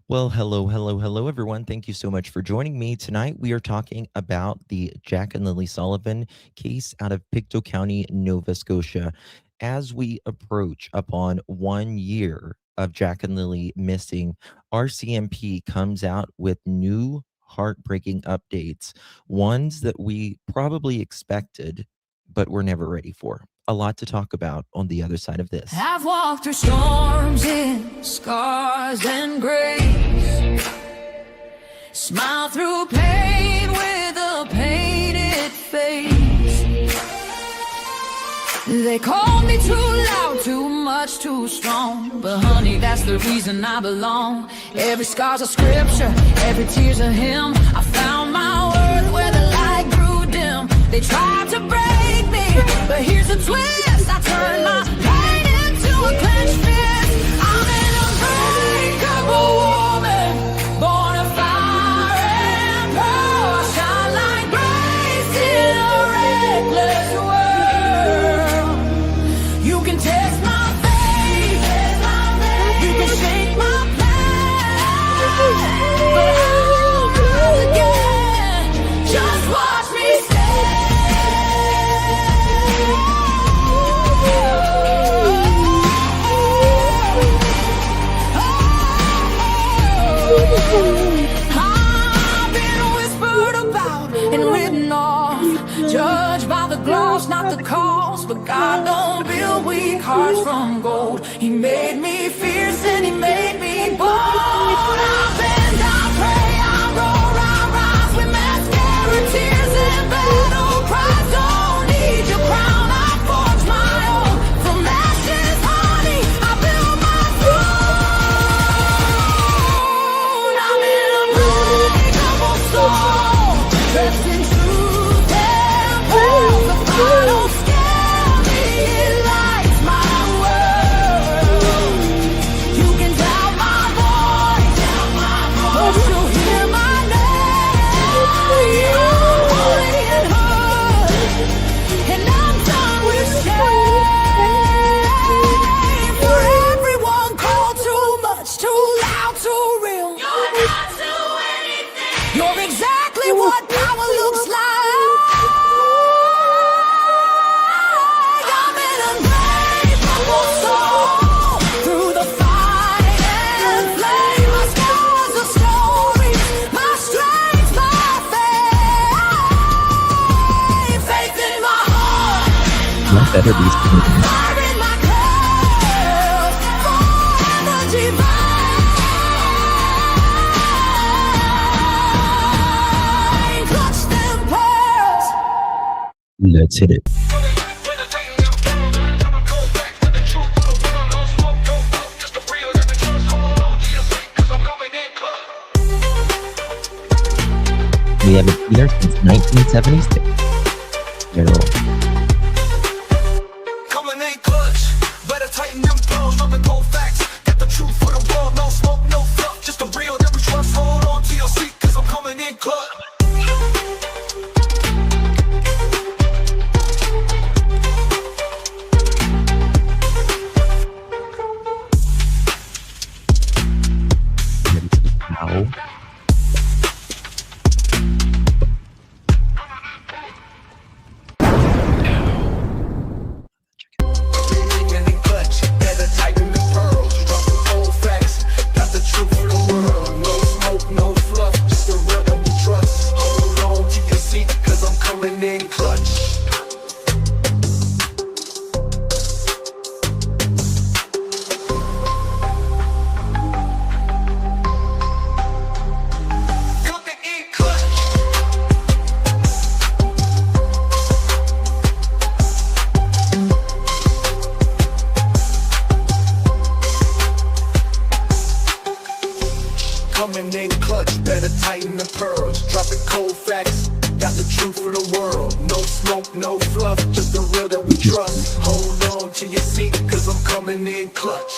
Well, hello, everyone. Thank you so much for joining me. Tonight, we are talking about the Jack and Lilly Sullivan case out of Pictou County, Nova Scotia. As we approach upon 1 year of Jack and Lilly missing, RCMP comes out with new heartbreaking updates, ones that we probably expected, but were never ready for. A lot to talk about on the other side of this. I've walked through storms in scars and grace, smile through pain with a painted face. They called me too loud, too much, too strong, but honey, that's the reason I belong. Every scar's a scripture, every tear's a hymn. I found my worth where the light grew dim. They tried to break me, but here's a twist. I turned my pain into a clenched fist. I'm an unbreakable woman, born of fire and pearl. I shine like grace in a reckless world. You can test my faith, you can shake my pain, but I'll rise again. Just watch me stand. I've been whispered about and written off, judged by the gloss, not the cause. But God don't build weak hearts from gold. He made me fierce and He made me bold. I bend, I pray, I roar, I rise with mascara, tears and battle cries. Don't need your crown, I forge my own. From ashes, honey, I build my throne. I'm an unbreakable soul, dressed in truth and pearls. The fire don't scare me, it lights my world. You can doubt my voice, but you'll hear my name. I'm holy and hood, and I'm done with shame. For everyone called too much, too loud, too real. You're not to anything. You're exactly what power looks like. I'm an unbreakable soul, through the fight and flame. My scars are stories, my strength, my faith. Faith in my heart, What better these things? fire in my curls, forever divine. Clutch them pearls. Let's hit it. We haven't been there since 1976. Gairloch. Coming in clutch, better tighten them pearls, dropping cold facts. Got the truth for the world, no smoke, no fluff, just the real that we trust. Hold on to your seat, cause I'm coming in clutch. Ready for the cow. Coming in clutch, better tighten the pearls, dropping cold facts. Got the truth for the world, no smoke, no fluff, just the real that we trust. Hold on to your seat, cause I'm coming in clutch. Coming in clutch. Coming in clutch, better tighten the pearls, dropping cold facts. Got the truth for the world, no smoke, no fluff, just the real that we trust. Hold on to your seat, cause I'm coming in clutch.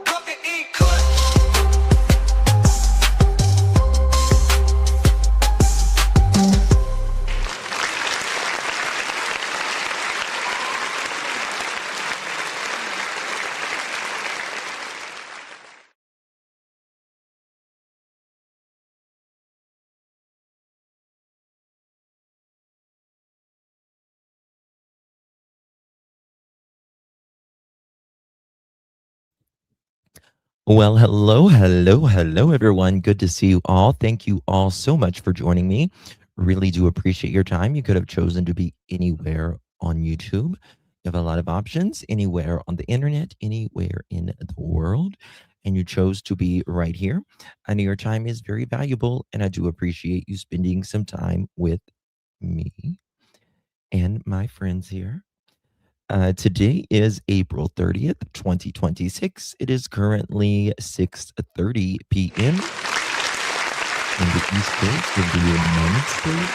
Coming in clutch. Well, hello, hello, hello, everyone. Good to see you all. Thank you all so much for joining me. Really do appreciate your time. You could have chosen to be anywhere on YouTube. You have a lot of options, anywhere on the internet, anywhere in the world, and you chose to be right here. I know your time is very valuable, and I do appreciate you spending some time with me and my friends here. Today is April 30th, 2026. It is currently 6:30 p.m. in the East Coast of the United States.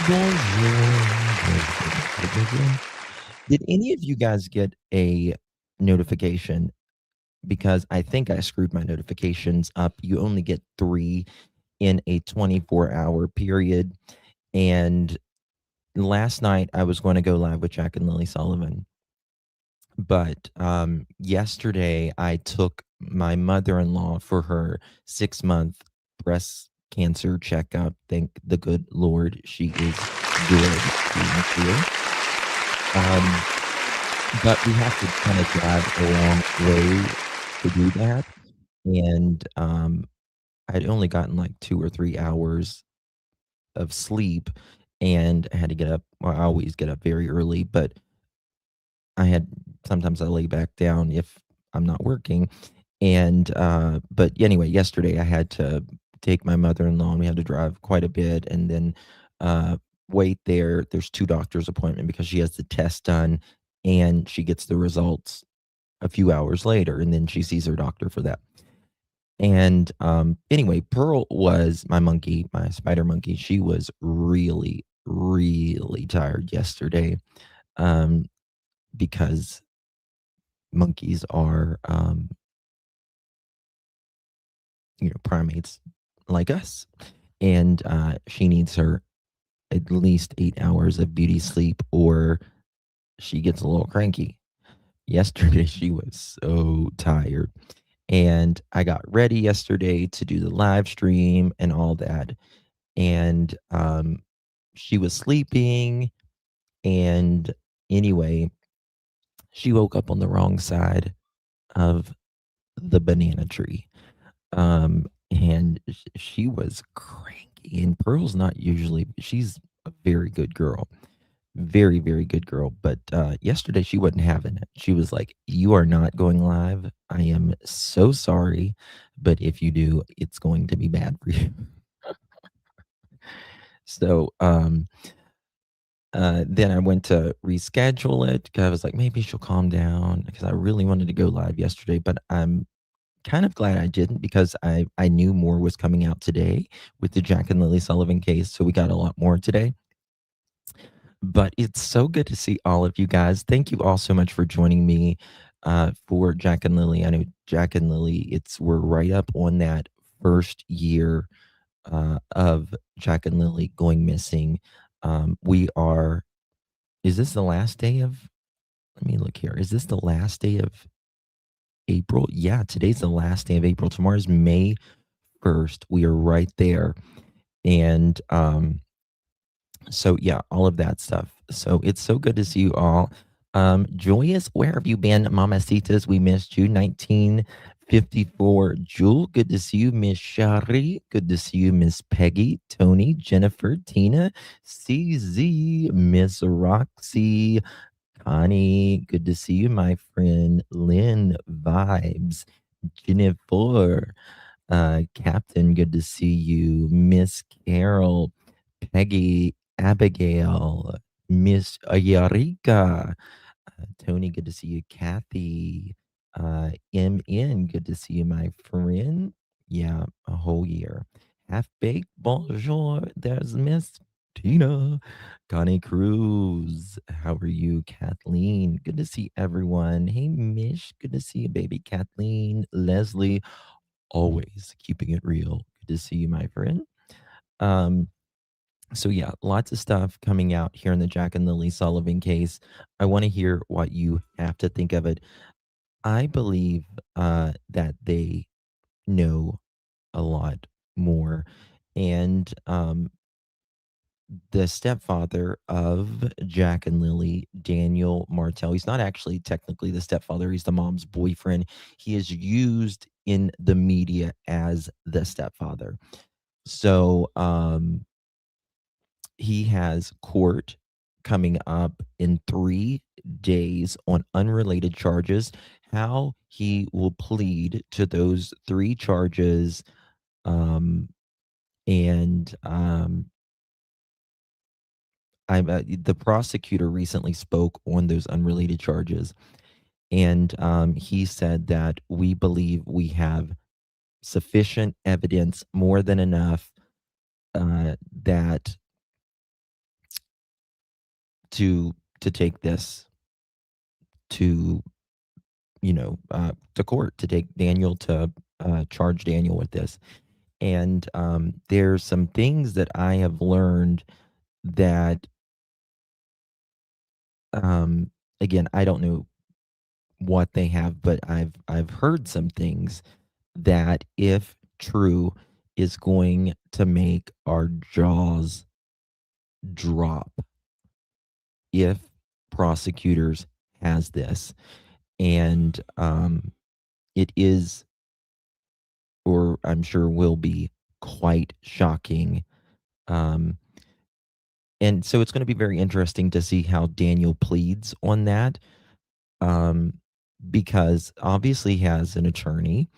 Bonjour, bonjour, bonjour. Did any of you guys get a notification? Because I think I screwed my notifications up. You only get three in a 24-hour period. And last night I was going to go live with Jack and Lilly Sullivan. But, yesterday, I took my mother-in-law for her 6-month breast cancer checkup. Thank the good Lord she is good. She is here. Um, but we have to kinda drive a long way to do that, and, I'd only gotten, like, 2 or 3 hours of sleep, and I had to get up well, I always get up very early, but I had sometimes I lay back down if I'm not working, and, but anyway, yesterday I had to take my mother-in-law, and we had to drive quite a bit and then, uh, wait there. There's 2 doctor's appointment because she has the test done, and she gets the results a few hours later, and then she sees her doctor for that. And, anyway, Pearl was my monkey, my spider monkey. She was really, really tired yesterday, um, because monkeys are, primates like us. And she needs her at least 8 hours of beauty sleep or she gets a little cranky. Yesterday, she was so tired. And I got ready yesterday to do the live stream and all that. And she was sleeping. And anyway, she woke up on the wrong side of the banana tree. And she was cranky, and Pearl's not usually she's a very good girl. Very, very good girl, but, yesterday, she wasn't having it. She was like, "You are not going live. I am so sorry, but if you do, it's going to be bad for you." So, then I went to reschedule it 'cause I was like, "Maybe she'll calm down," because I really wanted to go live yesterday, but I'm kind of glad I didn't because I knew more was coming out today with the Jack and Lilly Sullivan case, so we got a lot more today. But it's so good to see all of you guys. Thank you all so much for joining me for Jack and Lilly. I know Jack and Lilly, we're right up on that first year of Jack and Lilly going missing. We are, is this the last day of, let me look here. Is this the last day of April? Yeah, today's the last day of April. Tomorrow's May 1st. We are right there. And so yeah, all of that stuff. So it's so good to see you all. Joyous, where have you been? Mamacitas, we missed you. 1954. Jewel, good to see you. Miss Shari, good to see you. Miss Peggy, Tony, Jennifer, Tina, CZ, Miss Roxy, Connie, good to see you, my friend. Lynn, Vibes, Jennifer, Captain, good to see you. Miss Carol, Peggy, Abigail, Miss Ayarika, Tony, good to see you. Kathy, MN, good to see you, my friend. Yeah, a whole year. Half baked, bonjour. There's Miss Tina, Connie Cruz. How are you, Kathleen? Good to see everyone. Hey, Mish, good to see you, baby. Kathleen, Leslie, always keeping it real. Good to see you, my friend. Um, so yeah, lots of stuff coming out here in the Jack and Lilly Sullivan case. I want to hear what you have to think of it. I believe that they know a lot more, and the stepfather of Jack and Lilly, Daniel Martell. He's not actually technically the stepfather, he's the mom's boyfriend. He is used in the media as the stepfather. So, he has court coming up in 3 days on unrelated charges. How he will plead to those 3 charges, um, and, the prosecutor recently spoke on those unrelated charges, and, he said that, "We believe we have sufficient evidence, more than enough, that to take this to, to court, to take Daniel to, charge Daniel with this." And, there's some things that I have learned that, again, I don't know what they have, but I've heard some things that, if true, is going to make our jaws drop if prosecutors has this. And, it is, or I'm sure will be, quite shocking. Um, and so it's going to be very interesting to see how Daniel pleads on that, um, because obviously he has an attorney.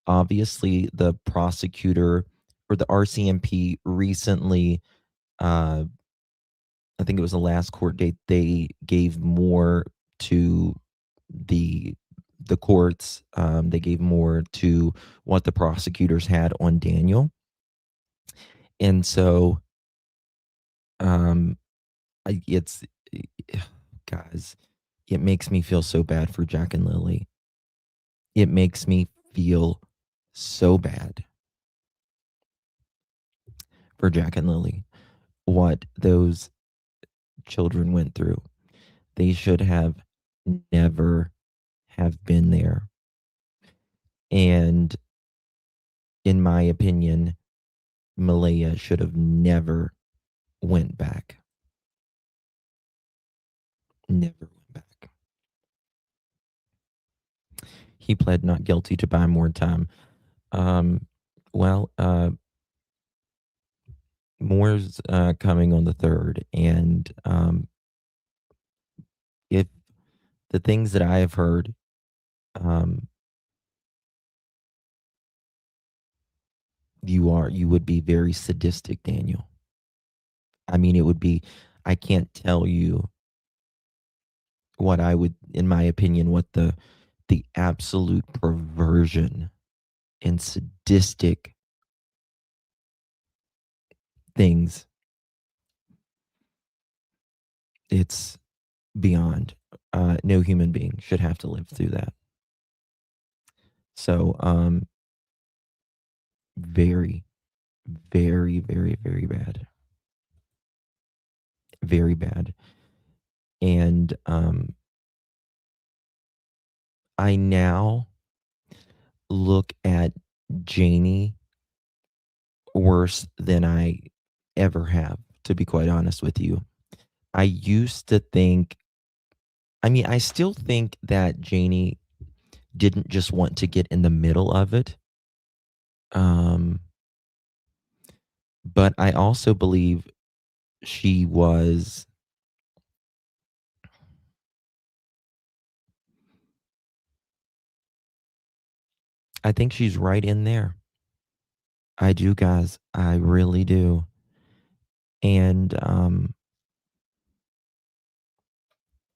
Obviously, the prosecutor or the RCMP recently, uh, I think it was the last court date, they gave more to the the courts. They gave more to what the prosecutors had on Daniel, and so, um, it's guys, it makes me feel so bad for Jack and Lily. It makes me feel so bad for Jack and Lily, what those children went through. They should have never have been there. And in my opinion, Malaya should have never went back. Never went back. He pled not guilty to buy more time. Um, well, more's coming on the 3rd, and if the things that I have heard, um, you would be very sadistic, Daniel. I mean, it would be. I can't tell you what I would, in my opinion, what the absolute perversion and sadistic things. It's beyond. No human being should have to live through that. So, very, very, very, very bad. Very bad. And I now look at Janie worse than I ever have, to be quite honest with you. I used to think, I mean, I still think that Janie didn't just want to get in the middle of it. Um, but I also believe she was, I think she's right in there. I do, guys. I really do. And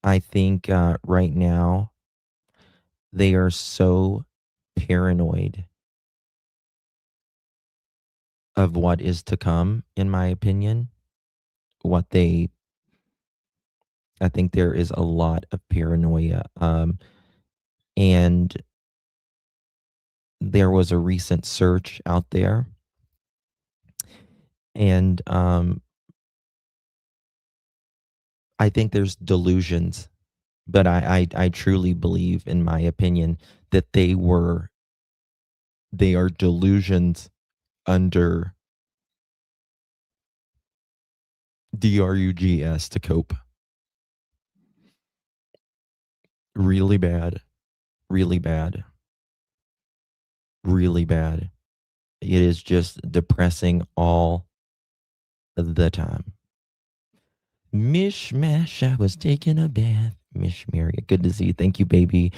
I think right now they are so paranoid of what is to come, in my opinion. What they, I think there is a lot of paranoia. And there was a recent search out there, and I think there's delusions, but I truly believe, in my opinion, that they are delusions under drugs to cope. Really bad, really bad, really bad. It is just depressing all the time. Mishmash, I was taking a bath. Mishmaria, good to see you. Thank you, baby.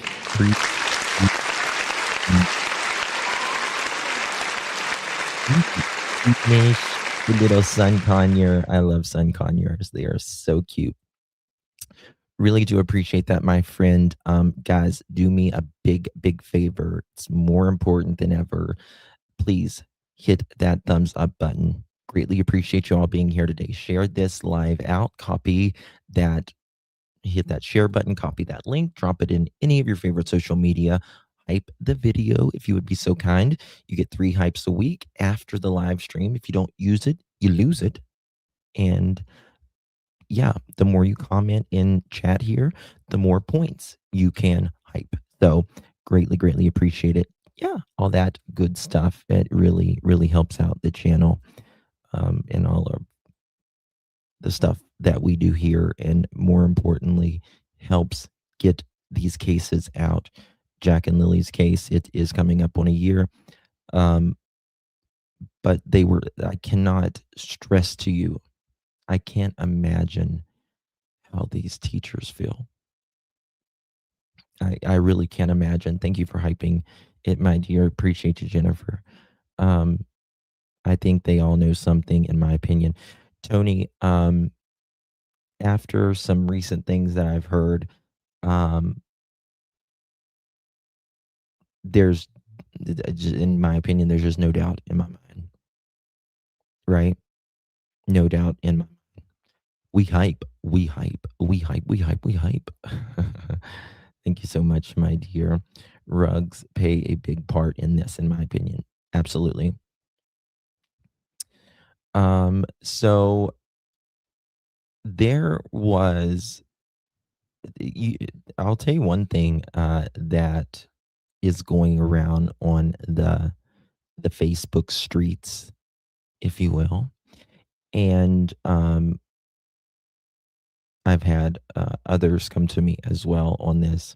Mish, the little sun conure. I love sun conures. They are so cute. Really do appreciate that, my friend. Guys, do me a big, big favor. It's more important than ever. Please hit that thumbs up button. Greatly appreciate you all being here today. Share this live out. Copy that. Hit that share button. Copy that link. Drop it in any of your favorite social media. Hype the video if you would be so kind. You get 3 hypes a week after the live stream. If you don't use it, you lose it. And yeah, the more you comment in chat here, the more points you can hype. So greatly, greatly appreciate it. Yeah, all that good stuff. It really, really helps out the channel and all of the stuff that we do here. And more importantly, helps get these cases out. Jack and Lily's case, it is coming up on a year. But I cannot stress to you, I can't imagine how these teachers feel. I really can't imagine. Thank you for hyping it, my dear. Appreciate you, Jennifer. I think they all know something, in my opinion. Tony, after some recent things that I've heard, there's, in my opinion, there's just no doubt in my mind, right? No doubt in my mind. We hype, we hype, we hype, we hype, we hype. Thank you so much, my dear. Rugs play a big part in this, in my opinion. Absolutely. So there was, I'll tell you one thing that is going around on the Facebook streets, if you will. And I've had others come to me as well on this.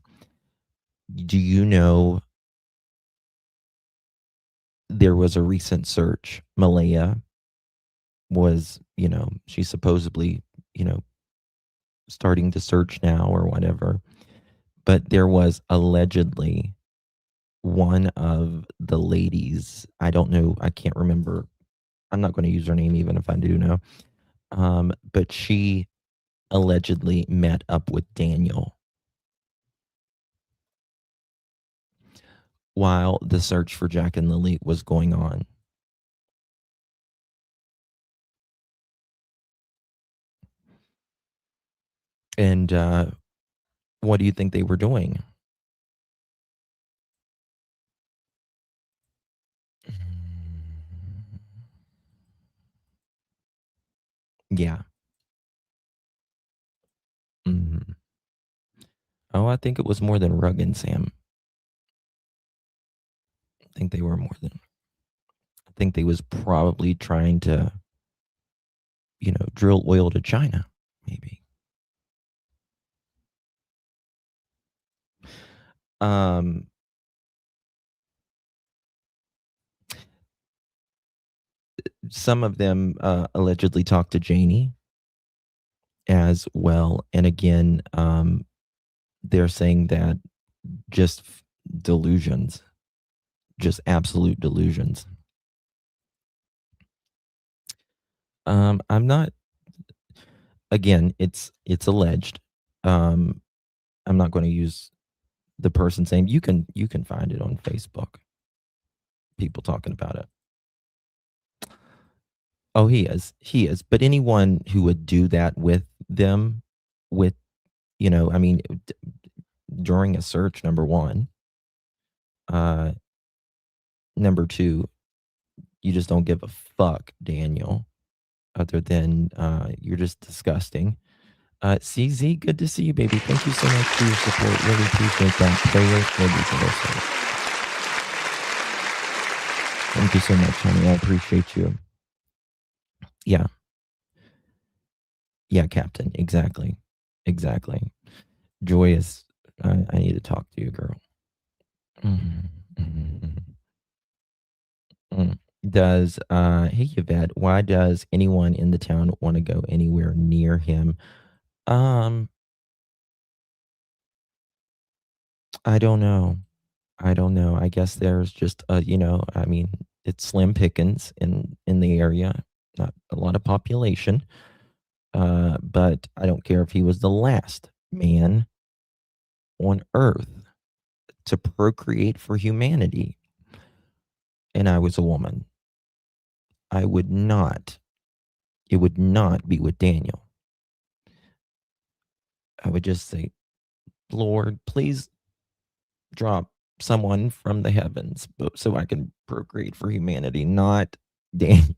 Do you know there was a recent search? Malaya was, she's supposedly, starting to search now or whatever. But there was allegedly one of the ladies, I don't know, I can't remember. I'm not going to use her name even if I do know. But she allegedly met up with Daniel while the search for Jack and Lilly was going on. And what do you think they were doing? Yeah. Mhm. Oh, I think it was more than Rug and Sam. I think they were more than. I think they was probably trying to, drill oil to China, maybe. Some of them allegedly talked to Janie as well. And again, they're saying that just delusions, just absolute delusions. I'm not, again, it's alleged. I'm not going to use the person saying you can find it on Facebook. People talking about it. Oh, he is. But anyone who would do that with them, I mean, during a search, number one. Number two, you just don't give a fuck, Daniel, other than you're just disgusting. CZ, good to see you, baby. Thank you so much for your support. Really appreciate that. Prayer will be for this. Thank you so much, honey. I appreciate you. Yeah. Yeah, Captain. Exactly. Exactly. Joyous. I need to talk to you, girl. Mhm, mhm, mhm. Mm. Hey Yvette, why does anyone in the town want to go anywhere near him? Um, I don't know. I don't know. I guess there's just I mean, it's slim pickings in the area, not a lot of population. But I don't care if he was the last man on earth to procreate for humanity and I was a woman. I would not it would not be with Daniel. I would just say, "Lord, please drop someone from the heavens so I can procreate for humanity, not Daniel."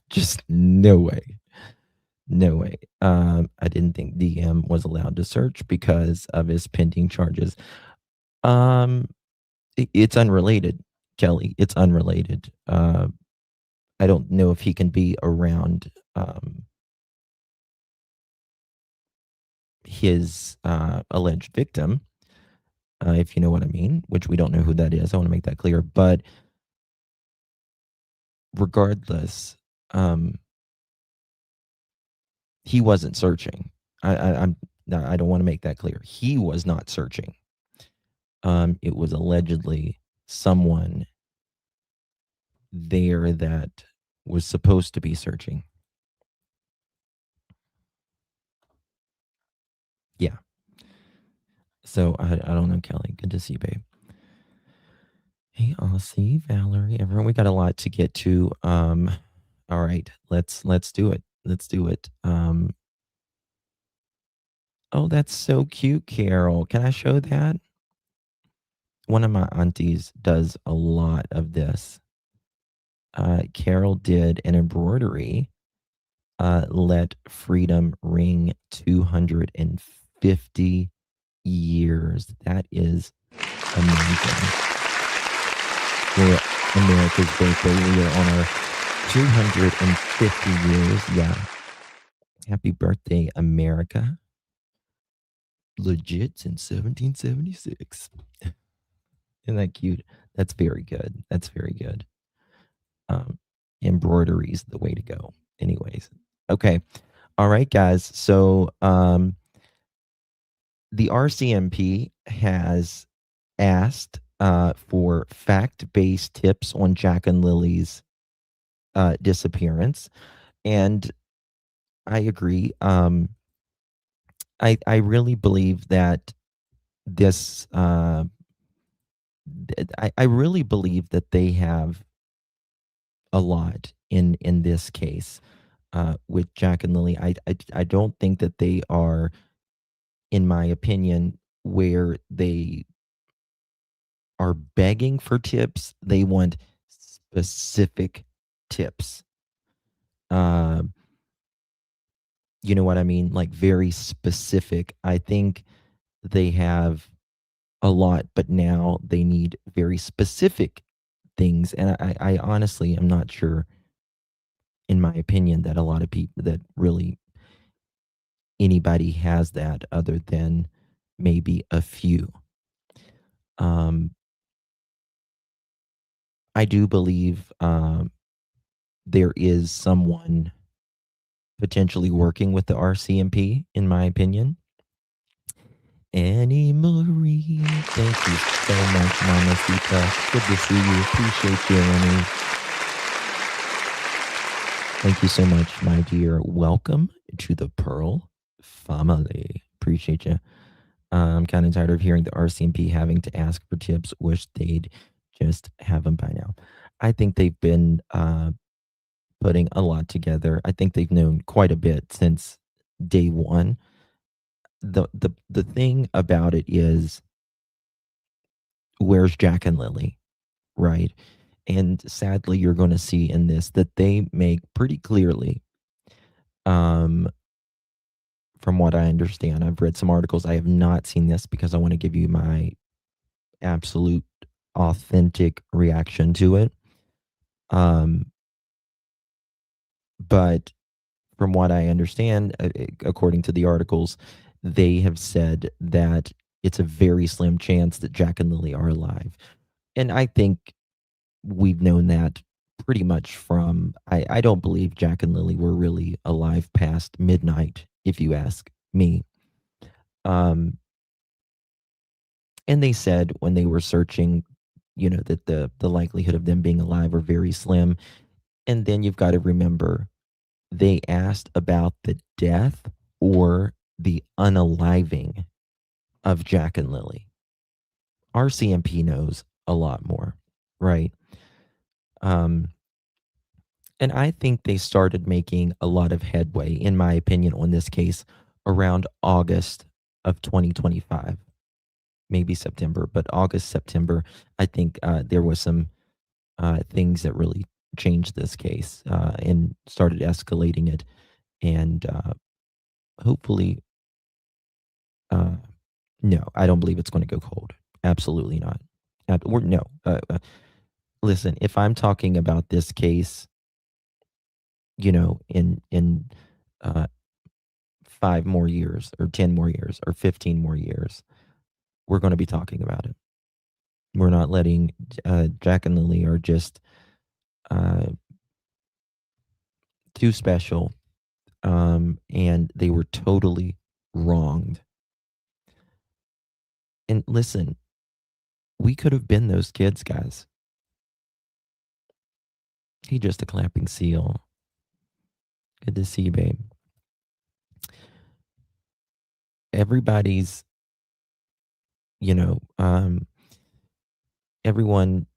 Just no way. No way. I didn't think DM was allowed to search because of his pending charges. Um, it's unrelated, Kelly. It's unrelated. I don't know if he can be around his alleged victim, if you know what I mean, which we don't know who that is. I want to make that clear. But regardless, um, he wasn't searching. I'm no, I don't want to make that clear. He was not searching. It was allegedly someone there that was supposed to be searching. Yeah. So I don't know, Kelly. Good to see you, babe. Hey, Aussie, Valerie, everyone. We got a lot to get to. All right, let's do it. Let's do it. Oh, that's so cute, Carol. Can I show that? One of my aunties does a lot of this. Carol did an embroidery. Let freedom ring 250 years. That is amazing. For America's birthday, we are on our 250 years. Yeah. Happy birthday, America. Legit in 1776. Isn't that cute? That's very good. That's very good. Um, embroidery is the way to go. Anyways. Okay. All right, guys. So the RCMP has asked for fact-based tips on Jack and Lily's disappearance. And I agree. I really believe that this I really believe that they have a lot in this case with Jack and Lily. I don't think that they are, in my opinion, where they are begging for tips. They want specific tips. Uh, you know what I mean? Like very specific. I think they have a lot, but now they need very specific things. And I honestly am not sure, in my opinion, that a lot of people that really anybody has that other than maybe a few. Um, I do believe there is someone potentially working with the RCMP, in my opinion. Annie Marie, thank you so much, Mama Sita. Good to see you. Appreciate you, Annie. Thank you so much, my dear. Welcome to the Pearl family. Appreciate you. I'm kind of tired of hearing the RCMP having to ask for tips. Wish they'd just have them by now. I think they've been putting a lot together. I think they've known quite a bit since day one. The thing about it is, where's Jack and Lily, right? And sadly, you're going to see in this that they make pretty clearly, um, from what I understand. I've read some articles. I have not seen this because I want to give you my absolute authentic reaction to it. Um, but from what I understand, according to the articles, they have said that it's a very slim chance that Jack and Lily are alive. And I think we've known that pretty much from, I don't believe Jack and Lily were really alive past midnight, if you ask me. Um, and they said when they were searching, that the likelihood of them being alive are very slim. And then you've got to remember they asked about the death or the unaliving of Jack and Lily. RCMP knows a lot more, right? Um, and I think they started making a lot of headway, in my opinion, on this case around August of 2025, maybe September, but August, September. I think there was some things that really changed this case and started escalating it. And hopefully, no, I don't believe it's going to go cold. Absolutely not. No. Listen, if I'm talking about this case, in uh, 5 more years, or 10 more years, or 15 more years, we're going to be talking about it. We're not letting Jack and Lily are just uh, too special, and they were totally wronged. And listen, we could have been those kids, guys. He just a clapping seal. Good to see you, babe. Everybody's, everyone,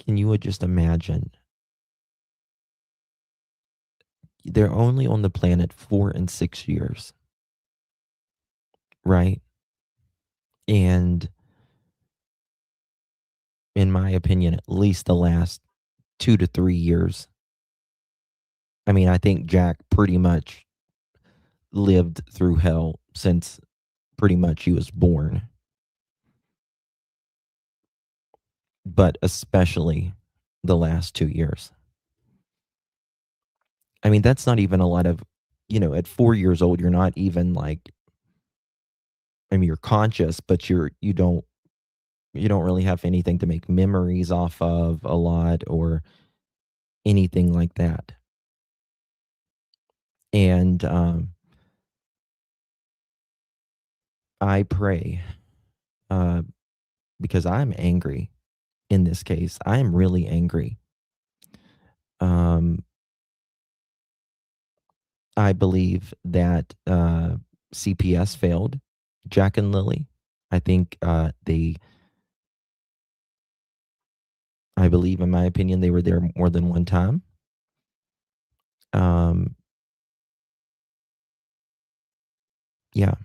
can you just imagine? They're only on the planet 4 and 6 years, right? And in my opinion, at least the last 2 to 3 years. I mean, I think Jack pretty much lived through hell since pretty much he was born, but especially the last 2 years. I mean, that's not even a lot of, at 4 years old, you're not even like, I mean, you're conscious, but you don't really have anything to make memories off of a lot or anything like that. And I pray, uh, because I'm angry in this case. I am really angry. Um, I believe that CPS failed Jack and Lily. I think I believe, in my opinion, they were there more than one time. Um, yeah.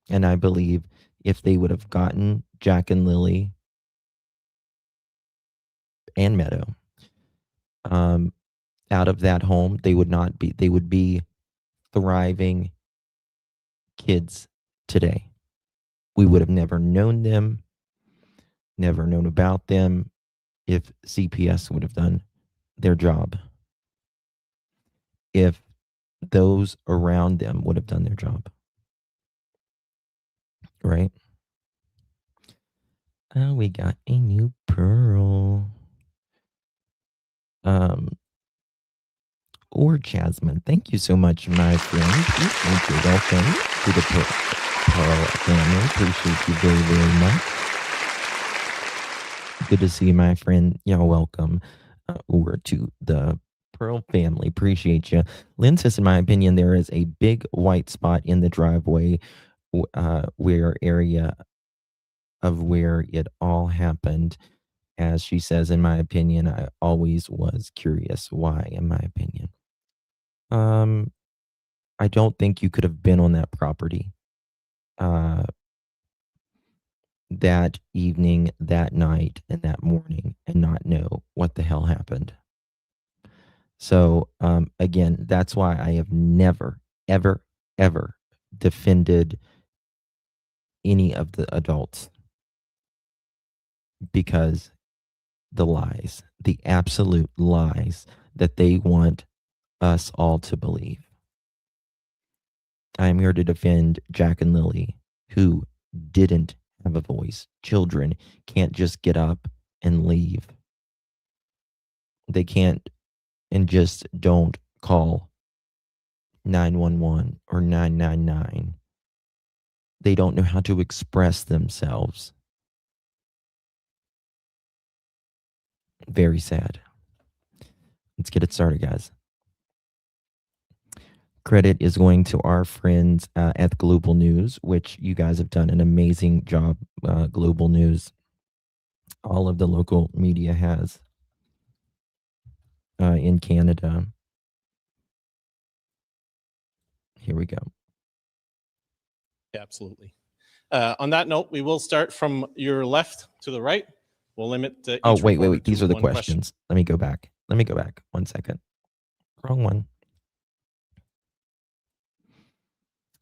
And I believe if they would have gotten Jack and Lily and Meadow out of that home, they would be thriving kids today. We would have never known them, never known about them if CPS would have done their job. If those around them would have done their job. Right? Oh, we got a new pearl. Or Jasmine. Thank you so much, my friend. Thank you. Welcome to the Pearl family. Appreciate you very, very much. Good to see you, my friend. Y'all welcome over to the Pearl family. Appreciate you. Lynn says, in my opinion, there is a big white spot in the driveway where it all happened. As she says, in my opinion, I always was curious why, in my opinion. I don't think you could have been on that property that evening, that night, and that morning and not know what the hell happened. So, again, that's why I have never, ever, ever defended any of the adults, because the lies, the absolute lies that they want us all to believe. I am here to defend Jack and Lilly, who didn't have a voice. Children can't just get up and leave. They can't and just don't call 911 or 999. They don't know how to express themselves. Very sad. Let's get it started, guys. Credit is going to our friends at Global News, which you guys have done an amazing job. Global News, all of the local media has in Canada. Here we go. Absolutely. On that note, we will start from your left to the right. We'll limit. Oh, each wait. reporter These to are the one question. questions. Let me go back. 1 second. Wrong one.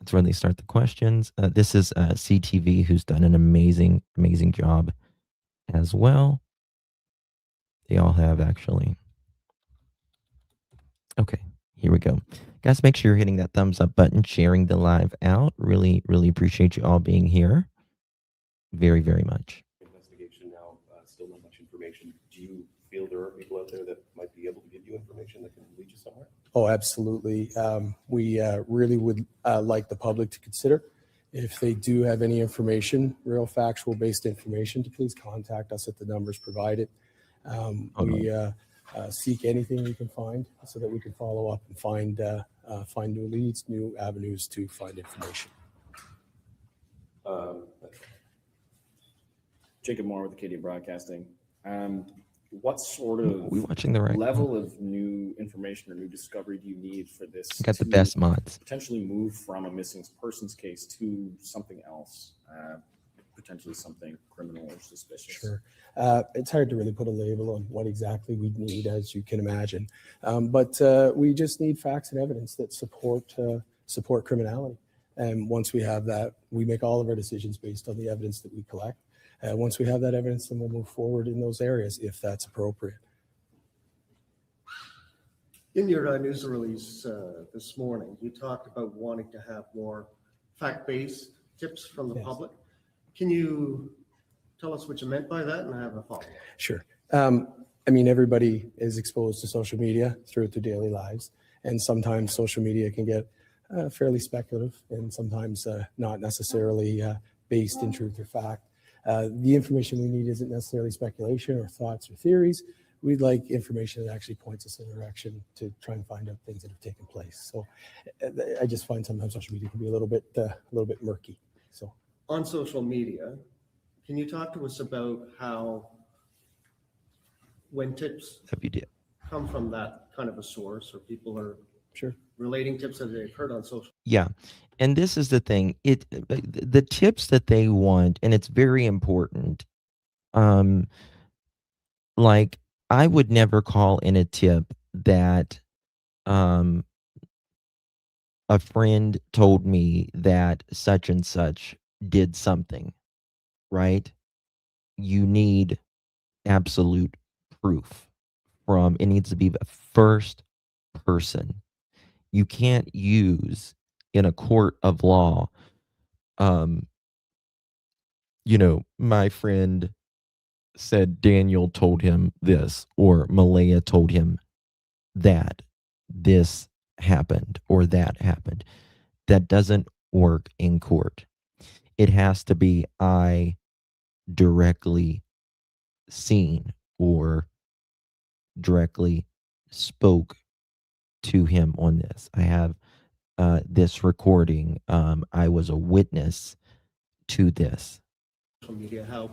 That's where they start the questions. This is CTV, who's done an amazing job as well. They all have, actually. Okay, here we go. Guys, make sure you're hitting that thumbs up button, sharing the live out. Really appreciate you all being here. Very much. Investigation now, still not much information. Do you feel there are people out there that might be able to give you information that can lead you somewhere? Oh, absolutely. We really would like the public to consider, if they do have any information, real factual based information, to please contact us at the numbers provided. We seek anything we can find so that we can follow up and find new leads, new avenues to find information. Jacob Moore with Acadia Broadcasting. What sort of we watching the right level of new information or new discovery do you need for this? Got the best mods. Potentially move from a missing persons case to something else, potentially something criminal or suspicious. Sure. It's hard to really put a label on what exactly we need, as you can imagine. But we just need facts and evidence that support criminality. And once we have that, we make all of our decisions based on the evidence that we collect. Once we have that evidence, then we'll move forward in those areas if that's appropriate. In your news release this morning, you talked about wanting to have more fact-based tips from the public. Can you tell us what you meant by that, and I have a follow-up? Sure. I mean, everybody is exposed to social media throughout their daily lives, and sometimes social media can get fairly speculative and sometimes not necessarily based in truth or fact. The information we need isn't necessarily speculation or thoughts or theories. We'd like information that actually points us in a direction to try and find out things that have taken place. So I just find sometimes social media can be a little bit murky. So on social media, can you talk to us about how, when tips come from that kind of a source, or people are relating tips that they've heard on social? Yeah. And this is the thing. The tips that they want, and it's very important. Like, I would never call in a tip that a friend told me that such and such did something, right? You need absolute proof it needs to be the first person. You can't use in a court of law, my friend said Daniel told him this, or Malaya told him that this happened or that happened. That doesn't work in court. It has to be I directly seen or directly spoke to him on this. I have this recording. I was a witness to this. Social media, how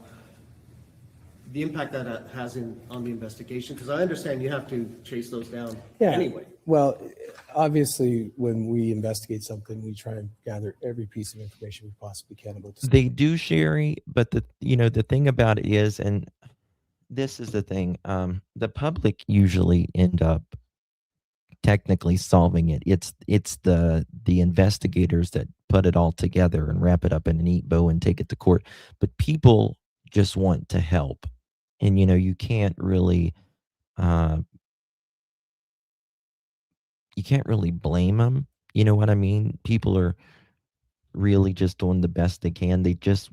the impact that has on the investigation, because I understand you have to chase those down anyway. Well, obviously, when we investigate something, we try and gather every piece of information we possibly can about this. They do, Sherry, but the thing about it is, and this is the thing, the public usually end up technically solving it. It's the investigators that put it all together and wrap it up in a neat bow and take it to court. But people just want to help, and you can't really you can't really blame them. You know what I mean? People are really just doing the best they can. They just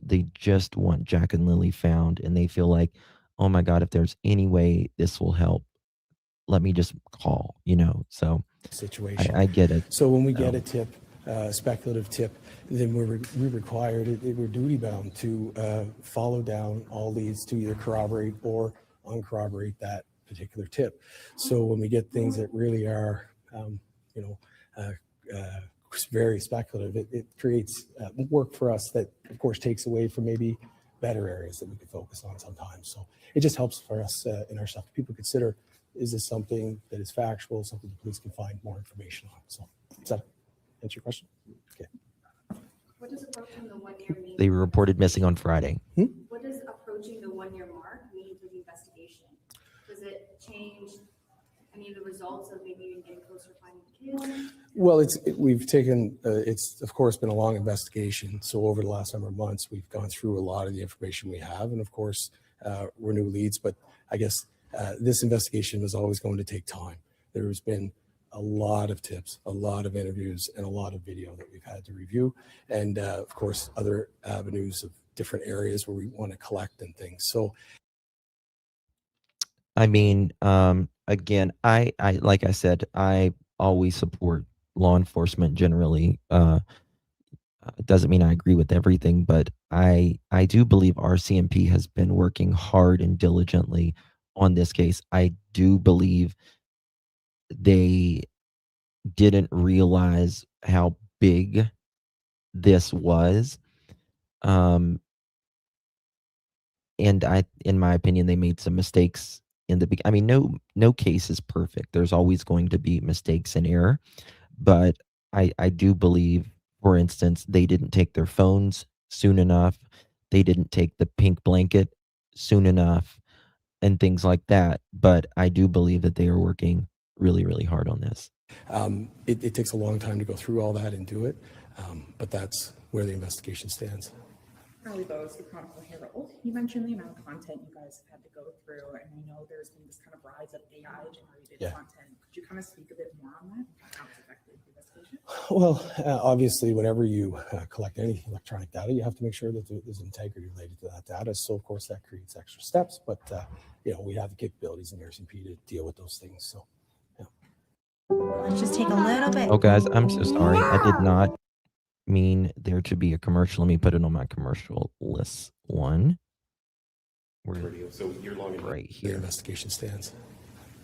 want Jack and Lily found, and they feel like, oh my God, if there's any way this will help, let me just call. So situation. I get it. So when we get So a tip, speculative tip, then we're required, we're duty bound to follow down all leads to either corroborate or uncorroborate that particular tip. So when we get things that really are, you know, very speculative, it creates work for us that, of course, takes away from maybe better areas that we could focus on sometimes. So it just helps for us in our stuff. People consider, is this something that is factual, something the police can find more information on? So does that answer your question? Okay. What does approaching the 1 year mean? they were reported missing on Friday. What does approaching the 1 year mark mean for the investigation? Does it change any of the results of maybe even getting closer to finding the kids? Well, we've taken, it's of course been a long investigation. So over the last number of months, we've gone through a lot of the information we have, and of course, we're new leads. But I guess this investigation was always going to take time. There's been a lot of tips, a lot of interviews, and a lot of video that we've had to review, and of course, other avenues of different areas where we want to collect and things. So I mean, again, I like I said, I always support law enforcement generally. It doesn't mean I agree with everything, but I do believe RCMP has been working hard and diligently on this case. I do believe they didn't realize how big this was. And in my opinion, they made some mistakes in the beginning. I mean, no case is perfect. There's always going to be mistakes and error, but I do believe, for instance, they didn't take their phones soon enough. They didn't take the pink blanket soon enough and things like that. But I do believe that they are working really, really hard on this. it takes a long time to go through all that and do it, but that's where the investigation stands. Riley Bowes, the Chronicle Herald. You mentioned the amount of content you guys have had to go through, and I know there's been this kind of rise of AI generated content. Could you kind of speak a bit more on that? How it's affected the investigation? Well, obviously, whenever you collect any electronic data, you have to make sure that there's integrity related to that data. So, of course, that creates extra steps, but we have the capabilities in the RCMP to deal with those things. So, let's just take a little bit. Oh, guys, I'm so sorry. I did not mean there to be a commercial. Let me put it on my commercial list one. So you're logging Right the here. investigation stands.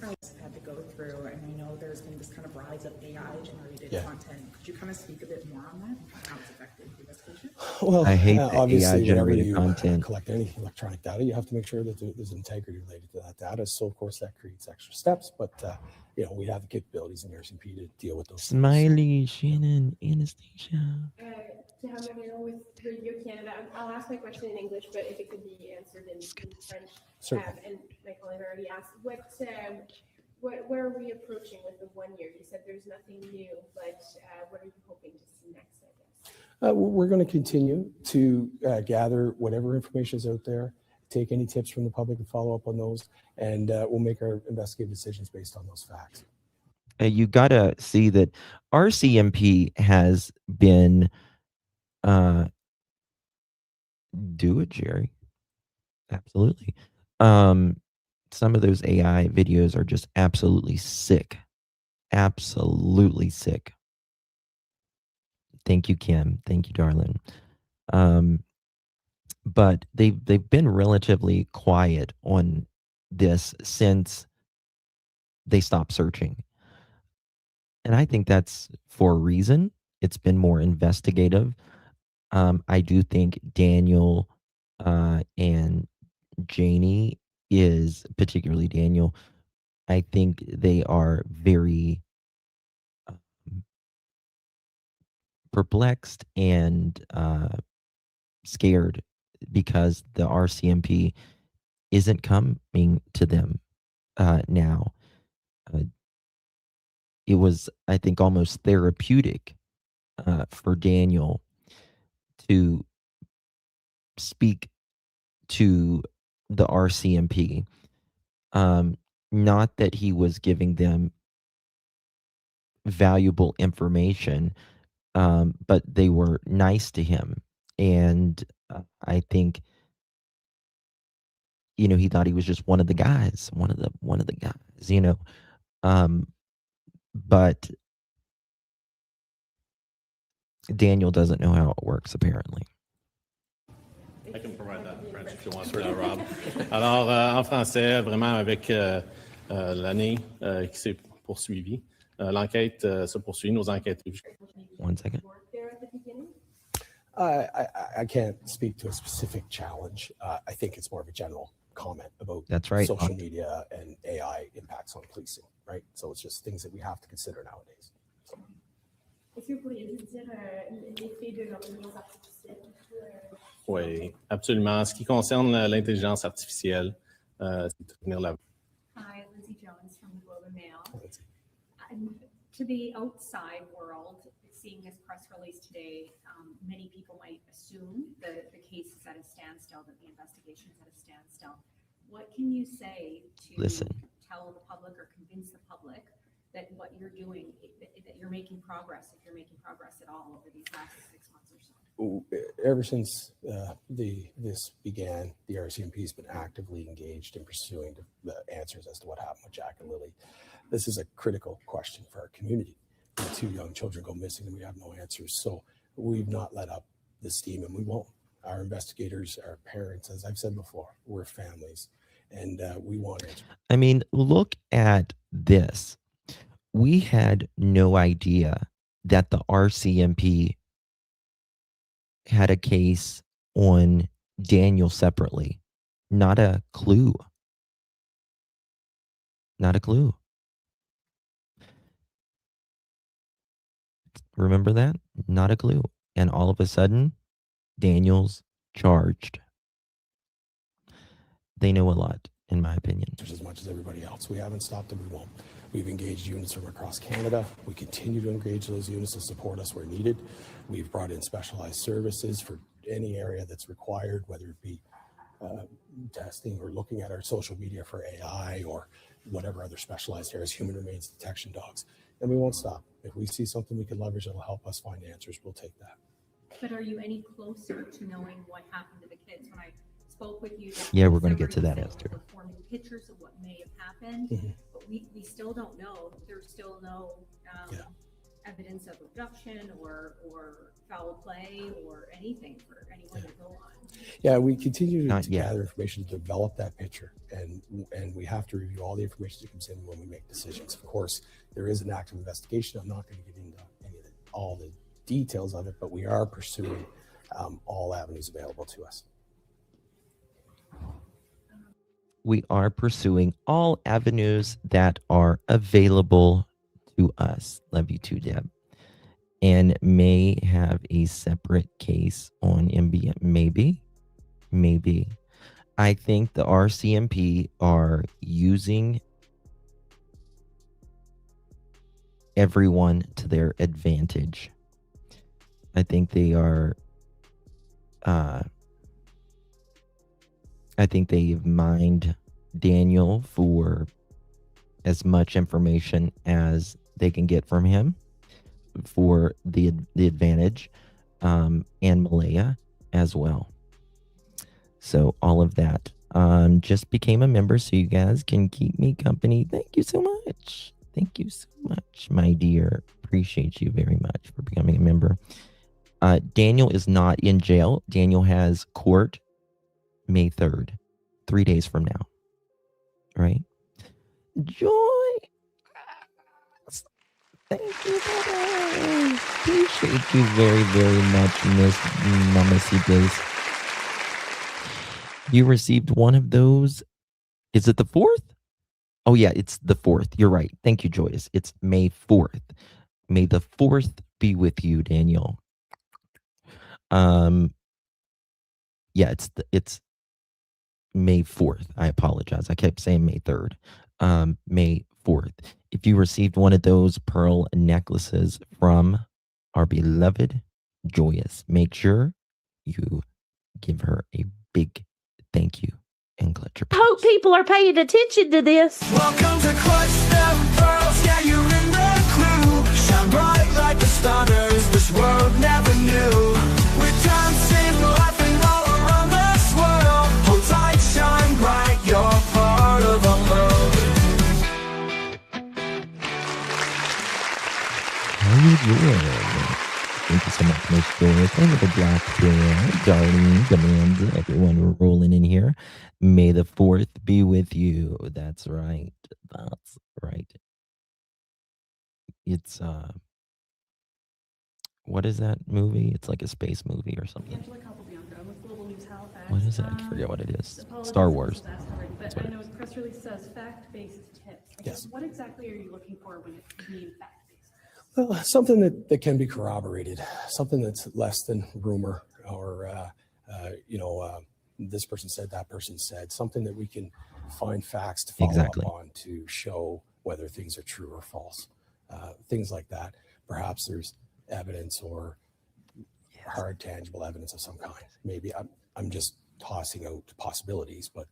Have had to go through, and I know there's been this kind of rise of AI generated content. Could you kind of speak a bit more on that? How it's affected the investigation? Well, I hate the obviously, whenever AI-generated you content. collect any electronic data, you have to make sure that there's integrity related to that data. So, of course, that creates extra steps, but we have the capabilities in the RCMP to deal with those. Smiley, Shannon, Anastasia. To have a with Radio Canada, I'll ask my question in English, but if it could be answered in French. Certainly. And my colleague already asked, where are we approaching with the 1 year? You said there's nothing new, but what are you hoping to see next, I guess? We're going to continue to gather whatever information is out there, take any tips from the public and follow up on those, and we'll make our investigative decisions based on those facts. You got to see that RCMP has been, do it, Jerry. Absolutely. Some of those AI videos are just absolutely sick. Absolutely sick. Thank you, Kim. Thank you, darling. But they've been relatively quiet on this since they stopped searching. And I think that's for a reason. It's been more investigative. I do think Daniel and Janie particularly Daniel, I think they are very perplexed and scared because the RCMP isn't coming to them now. It was, I think, almost therapeutic for Daniel to speak to the RCMP. Not that he was giving them valuable information, but they were nice to him. And I think, he thought he was just one of the guys, one of the guys. But Daniel doesn't know how it works, apparently. I can provide that in French if you want, Rob. Alors, en français, vraiment avec l'année qui s'est poursuivie, l'enquête se poursuit, nos enquêtes. 1 second. There at the beginning? I can't speak to a specific challenge. I think it's more of a general comment about That's right. social media and AI impacts on policing, right? So it's just things that we have to consider nowadays. So. Est-ce que vous pourriez nous dire l'effet de l'intelligence artificielle? Oui, absolument. En ce qui concerne l'intelligence artificielle, c'est de tenir la. Hi, Lindsay Jones from the Globe and Mail. To the outside world, seeing this press release today, many people might assume that the case is at a standstill, that the investigation is at a standstill. What can you say to tell the public or convince the public that what you're doing, that you're making progress, if you're making progress at all over these last 6 months or so? Ever since this began, the RCMP has been actively engaged in pursuing the answers as to what happened with Jack and Lilly. This is a critical question for our community. When 2 young children go missing and we have no answers. So we've not let up the steam, and we won't. Our investigators, our parents, as I've said before, we're families, and we want answers. I mean, look at this. We had no idea that the RCMP had a case on Daniel separately. Not a clue. Not a clue. Remember that? Not a clue. And all of a sudden, Daniel's charged. They know a lot, in my opinion. As much as everybody else. We haven't stopped and we won't. We've engaged units from across Canada. We continue to engage those units to support us where needed. We've brought in specialized services for any area that's required, whether it be testing or looking at our social media for AI or whatever other specialized areas, human remains detection dogs. And we won't stop. If we see something we can leverage that'll help us find answers, we'll take that. But are you any closer to knowing what happened to the kids? When I spoke with you, yeah, we're going to get to that, Esther. We're forming pictures of what may have happened, but we still don't know. There's still no evidence of abduction or foul play or anything for anyone to go on. Yeah, we continue to gather information to develop that picture, and we have to review all the information that comes in when we make decisions. Of course, there is an active investigation. I'm not going to get into all the details of it, but we are pursuing all avenues available to us. We are pursuing all avenues that are available to us. Love you too, Deb. And may have a separate case on MBM. Maybe. I think the RCMP are using everyone to their advantage. I think they are, I think they've mined Daniel for as much information as they can get from him for the advantage, and Malaya as well. So all of that. Just became a member so you guys can keep me company. Thank you so much. Thank you so much, my dear. Appreciate you very much for becoming a member. Daniel is not in jail. Daniel has court May 3rd, 3 days from now. Right? Joy. Thank you, brother. Appreciate you very, very much, Miss Mamacita. You received one of those. Is it the 4th? Oh, yeah, it's the 4th. You're right. Thank you, Joyce. It's May 4th. May the 4th be with you, Daniel. Yeah, it's May 4th. I apologize. I kept saying May 3rd. May 4th. If you received one of those pearl necklaces from our beloved Joyous, make sure you give her a big thank you and clutch her. Hope people are paying attention to this. Welcome to Clutch Them Pearls. Yeah, you're in the clue. lost others this world never knew. With time saved, laughing all around this world. Hold tight, shine bright, you're part of our world. How you doing? Thank you so much, Miss Doris. And the Black Bear, Darlene, Amanda, everyone rolling in here. May the 4th be with you. That's right. That's right. It's what is that movie? It's like a space movie or something. What is it? I forget what it is. Star Wars. But I know the press release says fact-based tips. I guess Yes. what exactly are you looking for when it means fact-based? Well, something that can be corroborated, something that's less than rumor or, this person said, that person said, something that we can find facts to follow Exactly. up on to show whether things are true or false. Things like that. Perhaps there's evidence or hard, tangible evidence of some kind. Maybe I'm just tossing out possibilities, but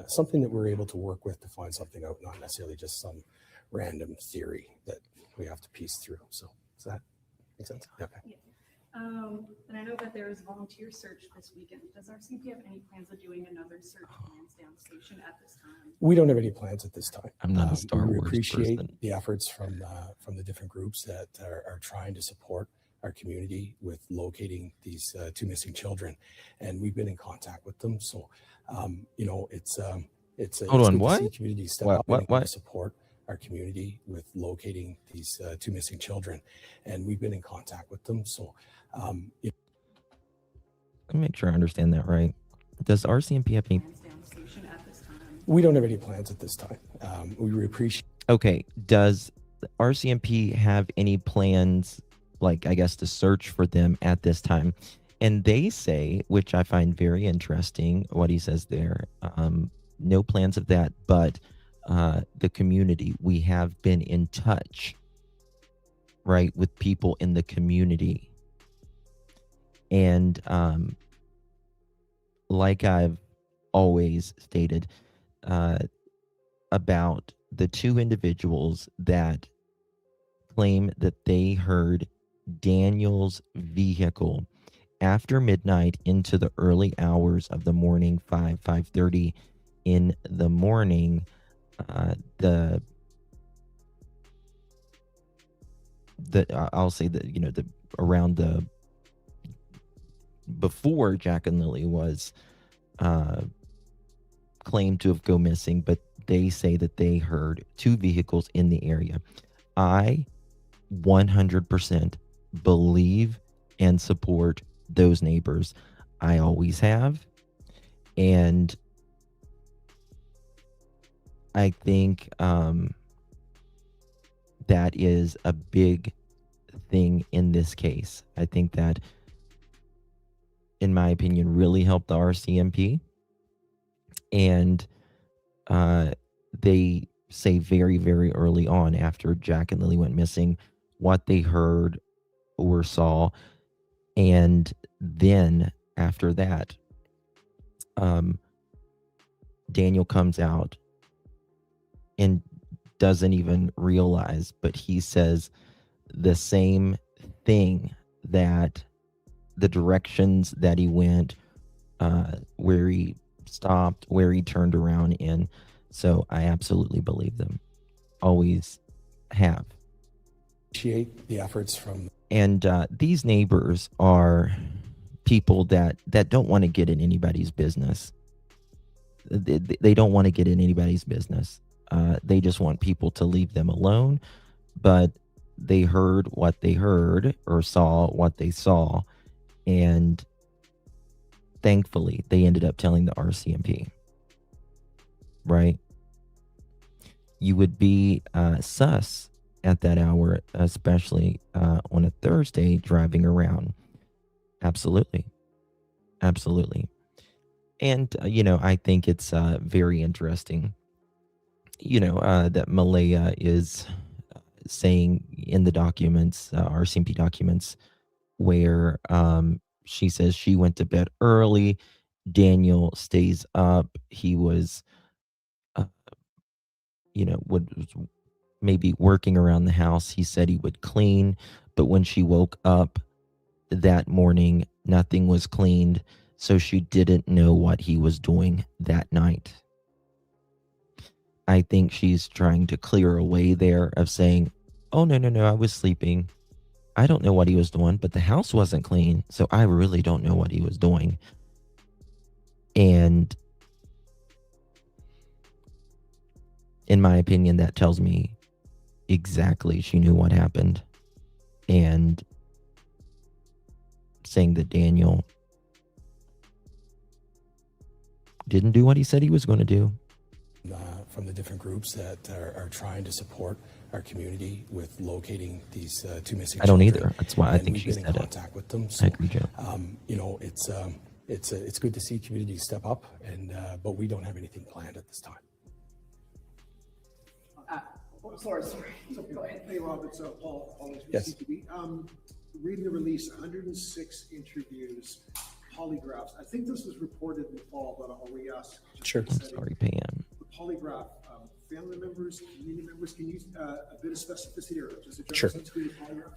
something that we're able to work with to find something out, not necessarily just some random theory that we have to piece through. So does that make sense? Okay. Yeah. And I know that there is a volunteer search this weekend. Does RCMP have any plans of doing another search in Lansdowne Station at this time? We don't have any plans at this time. I'm not a Star We Wars appreciate person. the efforts from the different groups that are trying to support our community with locating these 2 missing children, and we've been in contact with them. So, it's Hold it's on, good to what? see community step What- up what- and what? support our community with locating these 2 missing children, and we've been in contact with them. So, Let me make sure I understand that right. Does RCMP have any? Lansdowne Station at this time? we don't have any plans at this time. We appreciate. Okay. Does RCMP have any plans, like, I guess, to search for them at this time? And they say, which I find very interesting, what he says there, no plans of that, but the community, we have been in touch, right, with people in the community. And like I've always stated about the 2 individuals that claim that they heard Daniel's vehicle after midnight into the early hours of the morning, 5:30 in the morning. I'll say that, the around the before Jack and Lilly was claimed to have go missing, but they say that they heard 2 vehicles in the area. I 100% believe and support those neighbors. I always have. And I think that is a big thing in this case. I think that, in my opinion, really helped the RCMP. And they say very, very early on, after Jack and Lilly went missing, what they heard or saw. And then after that, Daniel comes out and doesn't even realize, but he says the same thing, that the directions that he went, where he stopped, where he turned around in. So I absolutely believe them. Always have. Appreciate the efforts from. And these neighbors are people that don't want to get in anybody's business. They don't want to get in anybody's business. They just want people to leave them alone. But they heard what they heard or saw what they saw. And thankfully, they ended up telling the RCMP. Right? You would be sus at that hour, especially on a Thursday, driving around. Absolutely. Absolutely. And, I think it's very interesting, that Malaya is saying in the documents, RCMP documents, where she says she went to bed early. Daniel stays up. He was, was maybe working around the house. He said he would clean, But when she woke up that morning, nothing was cleaned, so she didn't know what he was doing that night. I think she's trying to clear away there of saying, oh, no, I was sleeping. I don't know what he was doing, but the house wasn't clean, so I really don't know what he was doing. And in my opinion, that tells me exactly she knew what happened. And saying that Daniel didn't do what he said he was going to do. From the different groups that are trying to support our community with locating these two missing I don't children. either. That's why I And think we've she been in said it. contact with them. I So, agree, Joe. you know, it's good to see community step up, and but we don't have anything planned at this time. Sorry. Go ahead. Hey, Rob, it's Paul. Yes. Reading the release, 106 interviews, polygraphs. I think this was reported in the fall, but I'll re-ask. Sure. I'm sorry, Pam. The polygraph, family members, community members, can you use a bit of specificity or just a general Sure. sense to the polygraph?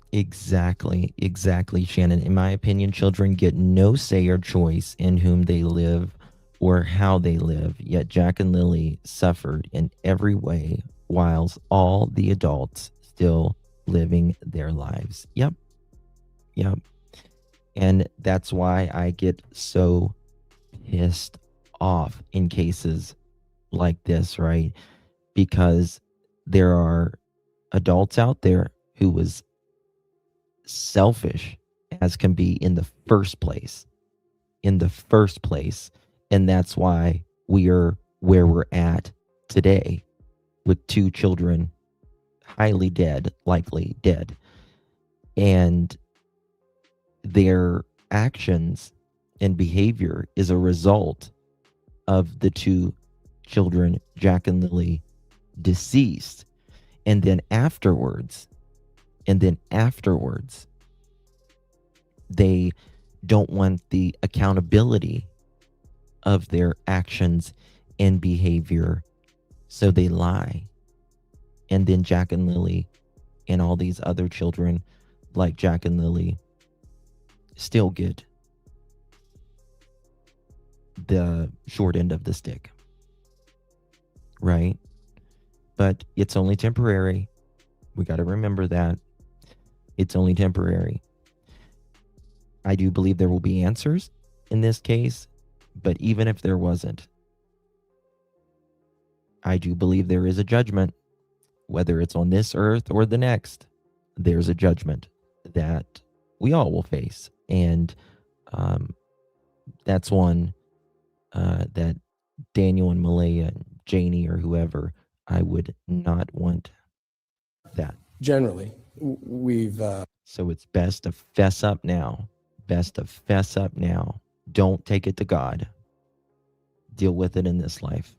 Exactly, Shannon. In my opinion, children get no say or choice in whom they live or how they live, yet Jack and Lilly suffered in every way, whilst all the adults still living their lives. Yep. And that's why I get so pissed off in cases like this, right? Because there are adults out there who was selfish as can be in the first place. And that's why we are where we're at today with two children highly dead, likely dead. And their actions and behavior is a result of the two children, Jack and Lilly, deceased. And then afterwards, they don't want the accountability of their actions and behavior, so they lie. And then Jack and Lilly and all these other children like Jack and Lilly still get the short end of the stick, right? But it's only temporary. We got to remember that. It's only temporary. I do believe there will be answers in this case, but even if there wasn't, I do believe there is a judgment, whether it's on this earth or the next. There's a judgment that we all will face. And that's one that Daniel and Malaya and Janie or whoever, I would not want that. Generally, we've So it's best to fess up now. Don't take it to God. Deal with it in this life.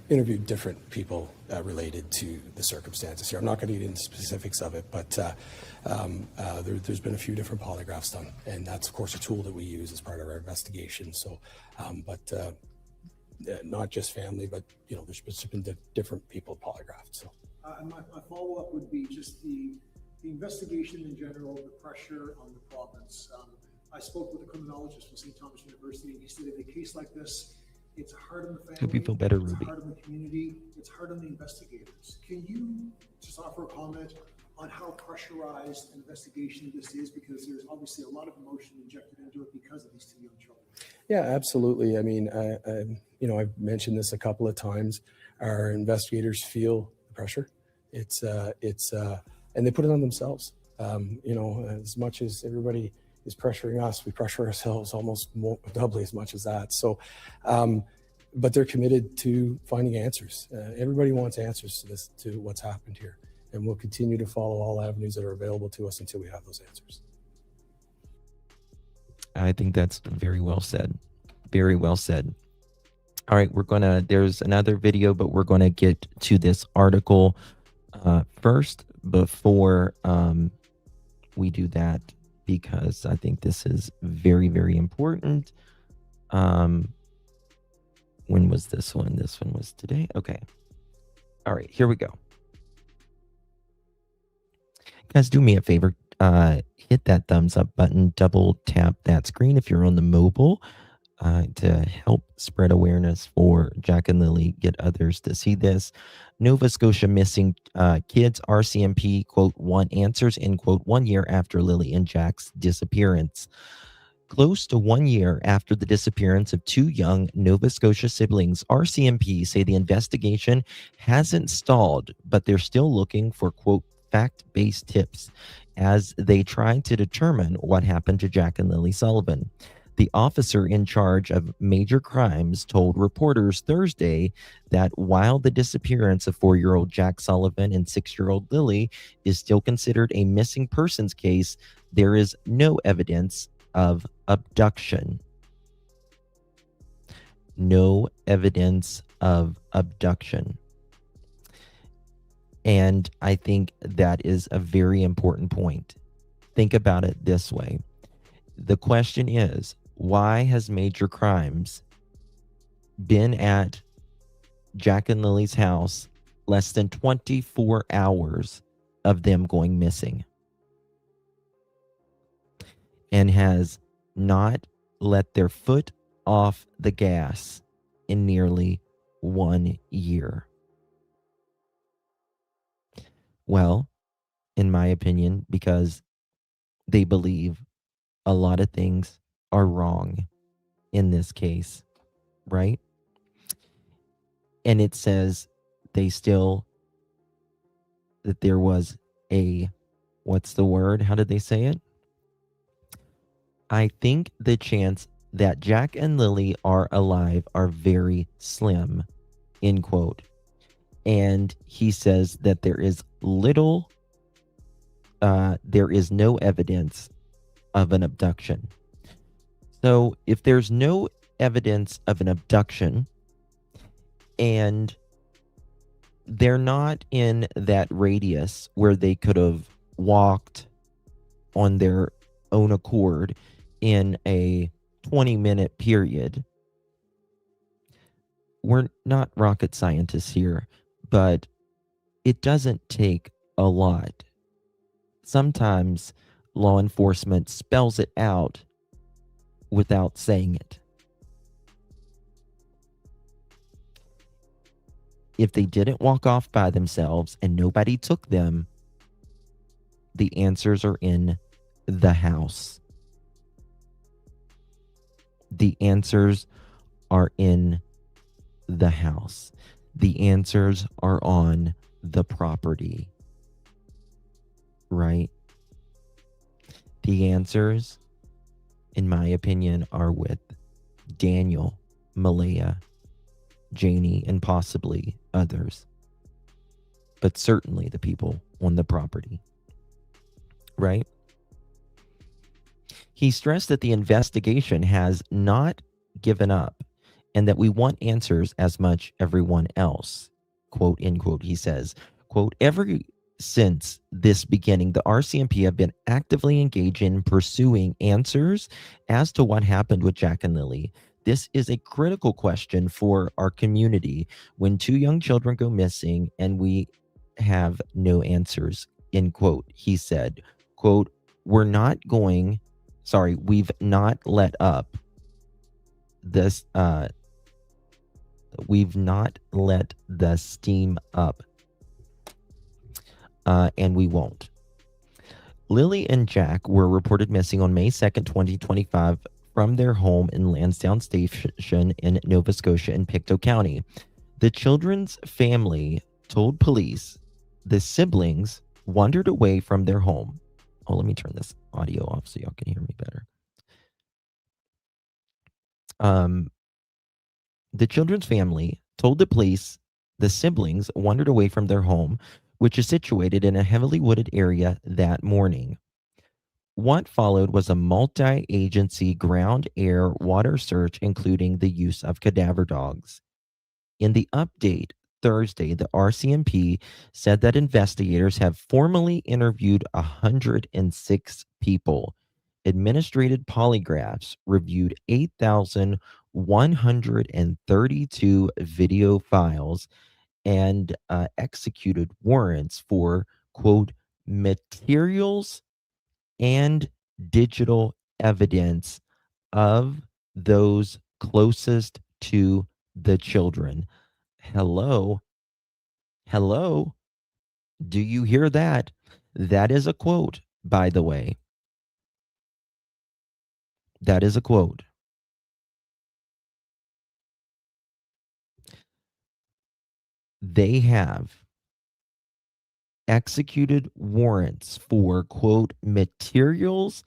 interviewed different people related to the circumstances here. I'm not going to get into specifics of it, but there's been a few different polygraphs done, and that's of course a tool that we use as part of our investigation. So, not just family, but there's been different people polygraphed. So, my follow-up would be just the investigation in general, the pressure on the province. I spoke with a criminologist from St. Thomas University, and he said in a case like this, it's hard on the family. Hope you feel better, it's Ruby. hard on the community. It's hard on the investigators. Can you just offer a comment on how pressurized an investigation this is? Because there's obviously a lot of emotion injected into it because of these two young children. yeah, absolutely. I mean, I've mentioned this a couple of times. Our investigators feel the pressure. It's and they put it on themselves. As much as everybody is pressuring us, we pressure ourselves almost doubly as much as that. So, but they're committed to finding answers. Everybody wants answers to this, to what's happened here, and we'll continue to follow all avenues that are available to us until we have those answers. I think that's very well said. Very well said. All right, there's another video, but we're gonna get to this article first before we do that, because I think this is very, very important. When was this one? This one was today. Okay. All right, here we go. Guys, do me a favor. Hit that thumbs up button. Double tap that screen if you're on the mobile to help spread awareness for Jack and Lilly, get others to see this. Nova Scotia missing kids RCMP, quote, want answers, end quote, 1 year after Lilly and Jack's disappearance. Close to 1 year after the disappearance of two young Nova Scotia siblings, RCMP say the investigation hasn't stalled, but they're still looking for, quote, fact-based tips as they try to determine what happened to Jack and Lilly Sullivan. The officer in charge of major crimes told reporters Thursday that while the disappearance of 4-year-old Jack Sullivan and 6-year-old Lilly is still considered a missing persons case, there is no evidence of abduction. No evidence of abduction. And I think that is a very important point. Think about it this way. The question is, why has major crimes been at Jack and Lily's house less than 24 hours of them going missing and has not let their foot off the gas in nearly 1 year? Well, in my opinion, because they believe a lot of things are wrong in this case, right? And it says they still, that there was a, what's the word? How did they say it? I think the chance that Jack and Lilly are alive are very slim, end quote. And he says that there is no evidence of an abduction. So if there's no evidence of an abduction and they're not in that radius where they could have walked on their own accord in a 20-minute period, we're not rocket scientists here, but it doesn't take a lot. Sometimes law enforcement spells it out without saying it. If they didn't walk off by themselves and nobody took them, the answers are in the house. The answers are in the house. The answers are on the property. Right? The answers, in my opinion, are with Daniel, Malaya, Janie, and possibly others. But certainly the people on the property. Right? He stressed that the investigation has not given up and that we want answers as much everyone else. Quote, end quote, he says, quote, since this beginning, the RCMP have been actively engaged in pursuing answers as to what happened with Jack and Lilly. This is a critical question for our community when two young children go missing and we have no answers, end quote. He said, quote, we've not let up this, we've not let the steam up. And we won't. Lilly and Jack were reported missing on May 2nd, 2025 from their home in Lansdowne Station in Nova Scotia in Pictou County. The children's family told police the siblings wandered away from their home. Oh, let me turn this audio off so y'all can hear me better. The children's family told the police the siblings wandered away from their home, which is situated in a heavily wooded area, that morning. What followed was a multi-agency ground, air, water search, including the use of cadaver dogs. In the update Thursday, the RCMP said that investigators have formally interviewed 106 people, administered polygraphs, reviewed 8,132 video files, and executed warrants for, quote, materials and digital evidence of those closest to the children. Hello? Hello? Do you hear that? That is a quote, by the way. That is a quote. They have executed warrants for, quote, materials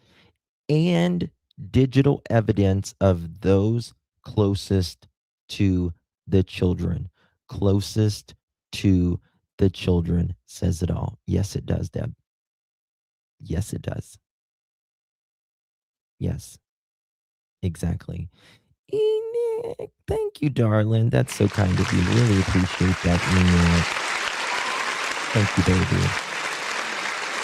and digital evidence of those closest to the children. Closest to the children says it all. Yes, it does, Deb. Yes, it does. Yes, exactly. Enoch, thank you, darling. That's so kind of you. Really appreciate that, Enoch. Thank you, baby.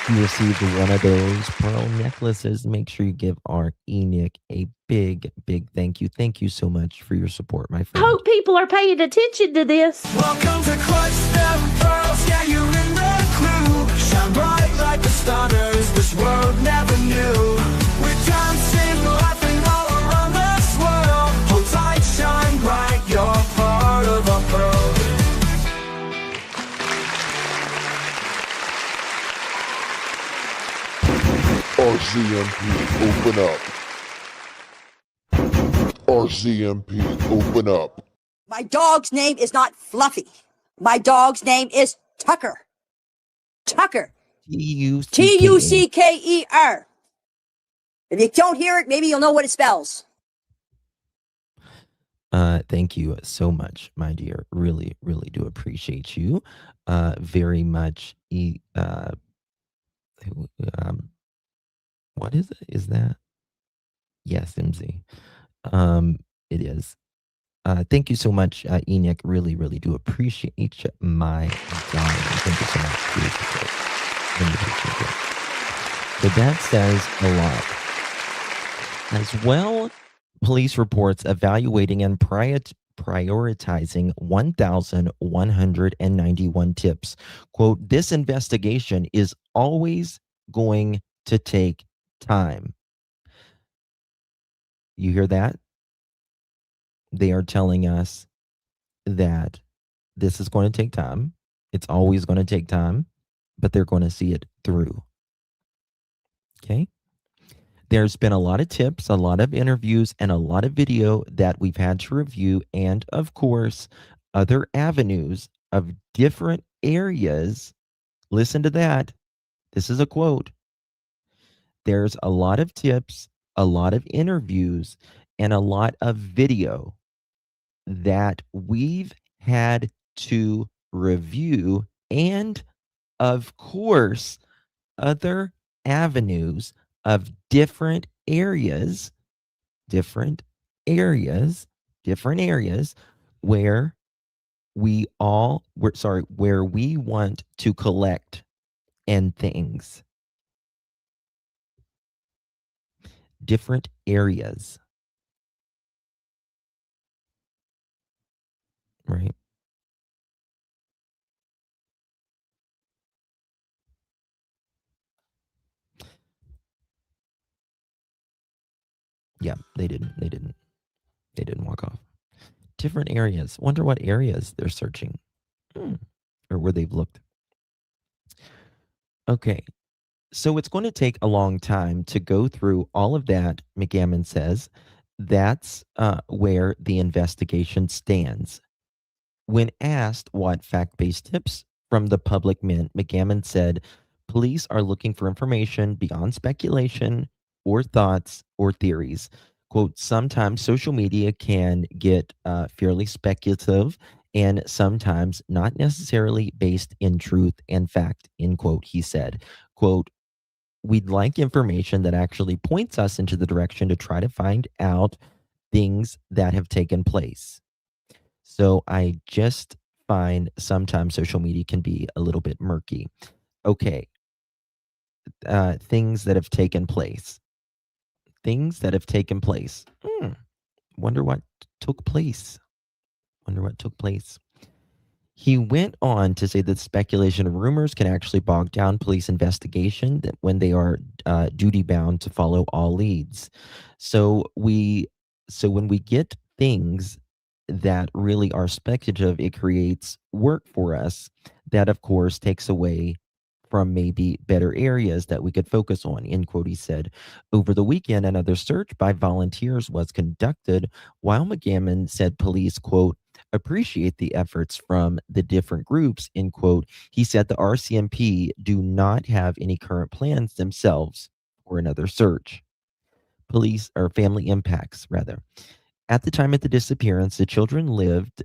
If you received one of those pearl necklaces, make sure you give our Enoch a big, big thank you. Thank you so much for your support, my friend. Hope people are paying attention to this. Welcome to Clutch Them Pearls, yeah, you're in the clue. Shine bright like the stars, this world never knew. We're dancing, laughing all around this world. Hold tight, shine bright, you're part of our pearl. RCMP, open up. RCMP, open up. My dog's name is not Fluffy. My dog's name is Tucker. Tucker. T-U-C-K-E. Tucker. If you don't hear it, maybe you'll know what it spells. Thank you so much, my dear. Really, really do appreciate you very much. What is it? Is that? Yes, MZ. It is. Thank you so much, Enoch. Really, really do appreciate my darling. Thank you so much for your support. Really appreciate it. But that says a lot. As well, police reports evaluating and prioritizing 1,191 tips. Quote, this investigation is always going to take time. You hear that? They are telling us that this is going to take time. It's always going to take time, but they're going to see it through. Okay? There's been a lot of tips, a lot of interviews, and a lot of video that we've had to review, and of course, other avenues of different areas. Listen to that. This is a quote. There's a lot of tips, a lot of interviews, and a lot of video that we've had to review, and of course, other avenues of different areas where we want to collect and things. Different areas. Right. Yeah, they didn't walk off. Different areas. Wonder what areas they're searching. Or where they've looked. Okay. So it's going to take a long time to go through all of that, McCamon says. That's where the investigation stands. When asked what fact-based tips from the public meant, McCamon said, police are looking for information beyond speculation or thoughts or theories. Quote, sometimes social media can get fairly speculative and sometimes not necessarily based in truth and fact, end quote, he said. Quote, we'd like information that actually points us into the direction to try to find out things that have taken place. So I just find sometimes social media can be a little bit murky. Okay. Things that have taken place. Things that have taken place. Wonder what took place. He went on to say that speculation and rumors can actually bog down police investigation that when they are duty bound to follow all leads. So when we get things that really are speculative, it creates work for us. That of course takes away from maybe better areas that we could focus on, end quote, he said. Over the weekend, another search by volunteers was conducted while McCamon said police, quote, appreciate the efforts from the different groups, end quote. He said the RCMP do not have any current plans themselves for another search. Police or family impacts, rather. At the time of the disappearance, the children lived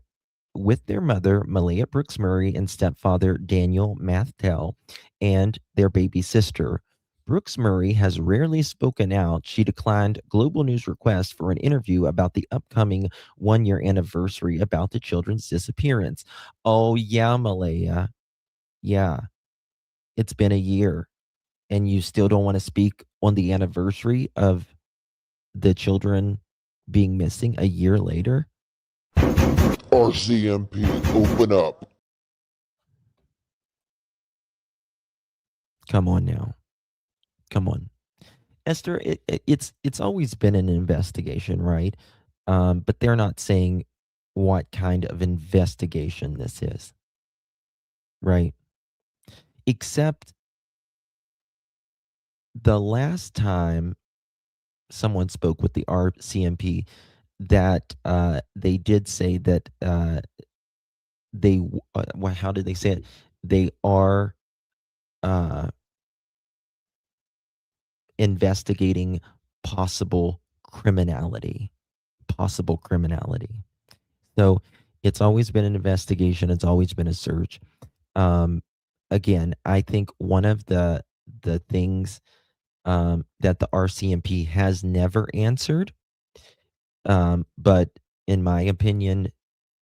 with their mother, Malaya Brooks Murray, and stepfather, Daniel Mathtel, and their baby sister. Brooks Murray has rarely spoken out. She declined Global News request for an interview about the upcoming 1-year anniversary about the children's disappearance. Oh, yeah, Malaya. Yeah, it's been a year, and you still don't want to speak on the anniversary of the children being missing a year later? RCMP, open up. Come on now. Come on. Esther, it's always been an investigation, right? But they're not saying what kind of investigation this is, right? Except the last time someone spoke with the RCMP, that they did say that how did they say it? They are investigating possible criminality. So it's always been an investigation. It's always been a search. Again, I think one of the things that the RCMP has never answered, but in my opinion,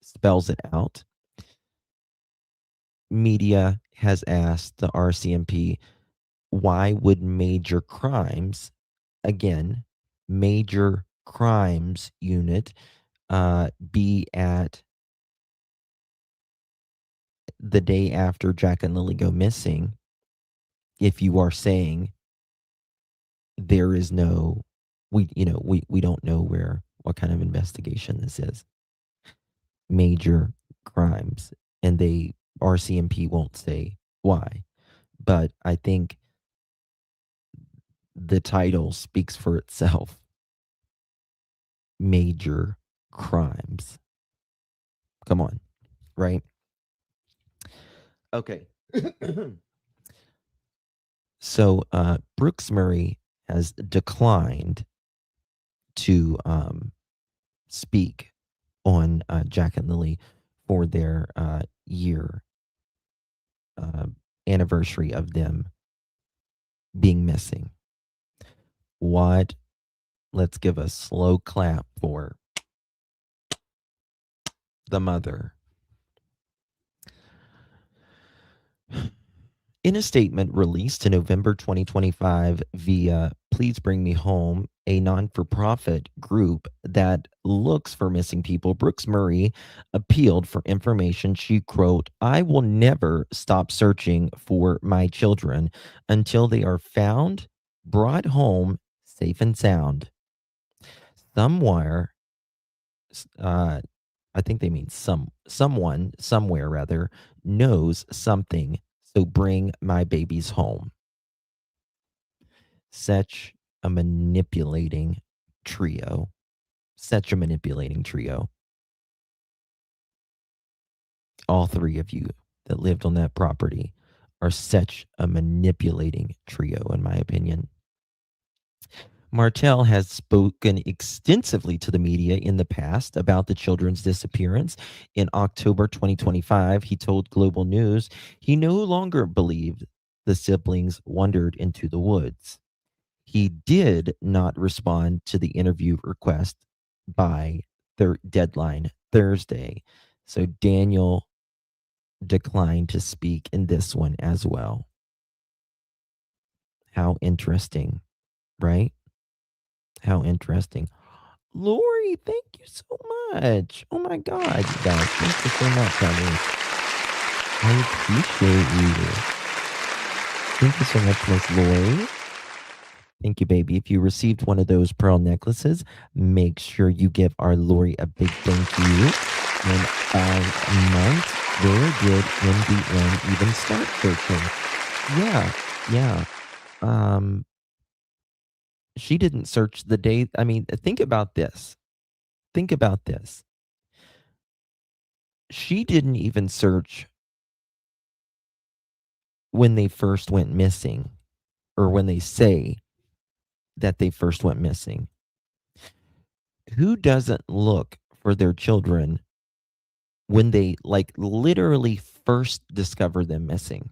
spells it out. Media has asked the RCMP, why would major crimes, again, major crimes unit, be at the day after Jack and Lilly go missing, if you are saying there is no, we don't know what kind of investigation this is. Major crimes, and they RCMP won't say why, but I think the title speaks for itself. Major crimes. Come on, right? Okay. So Brooks Murray has declined to speak on Jack and Lilly for their year anniversary of them being missing. What? Let's give a slow clap for the mother. In a statement released in November 2025 via Please Bring Me Home, a non-for-profit group that looks for missing people, Brooks Murray appealed for information. She wrote, I will never stop searching for my children until they are found, brought home, safe and sound. Somewhere, I think they mean someone, somewhere rather, knows something. So bring my babies home. Such a manipulating trio. Such a manipulating trio. All three of you that lived on that property are such a manipulating trio, in my opinion. Martel has spoken extensively to the media in the past about the children's disappearance. In October 2025, he told Global News he no longer believed the siblings wandered into the woods. He did not respond to the interview request by their deadline Thursday. So Daniel declined to speak in this one as well. How interesting, right? How interesting. Lori, thank you so much. Oh my God, you guys. Thank you so much, honey. I appreciate you. Thank you so much, Miss Lori. Thank you, baby. If you received one of those pearl necklaces, make sure you give our Lori a big thank you. And 5 months, where did NBN even start searching? Yeah. She didn't search the day. I mean, think about this. Think about this. She didn't even search when they first went missing, or when they say that they first went missing. Who doesn't look for their children when they like literally first discover them missing?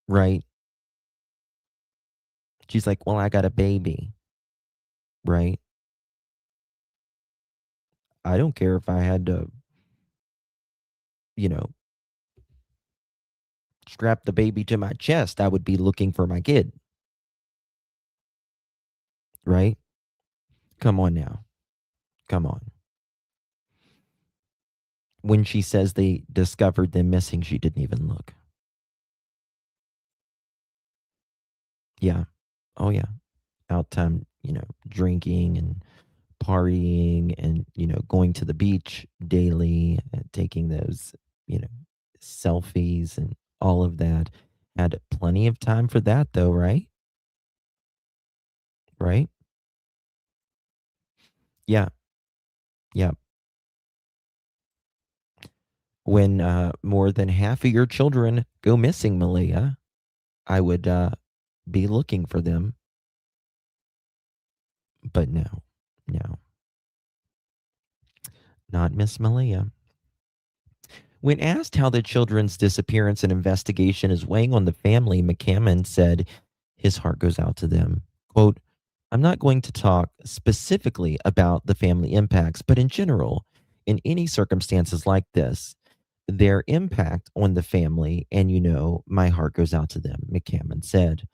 Right? She's like, well, I got a baby. Right? I don't care if I had to, you know, strap the baby to my chest. I would be looking for my kid. Right? Come on now. Come on. When she says they discovered them missing, she didn't even look. Yeah. Oh, yeah. Out time, drinking and partying and, going to the beach daily, and taking those, selfies and all of that. Had plenty of time for that, though, right? Right? Yeah. Yeah. When more than half of your children go missing, Malia, I would be looking for them. But no, not Miss Malia. When asked how the children's disappearance and investigation is weighing on the family, McCamon said his heart goes out to them. Quote, I'm not going to talk specifically about the family impacts, but in general, in any circumstances like this, their impact on the family, and my heart goes out to them, McCamon said.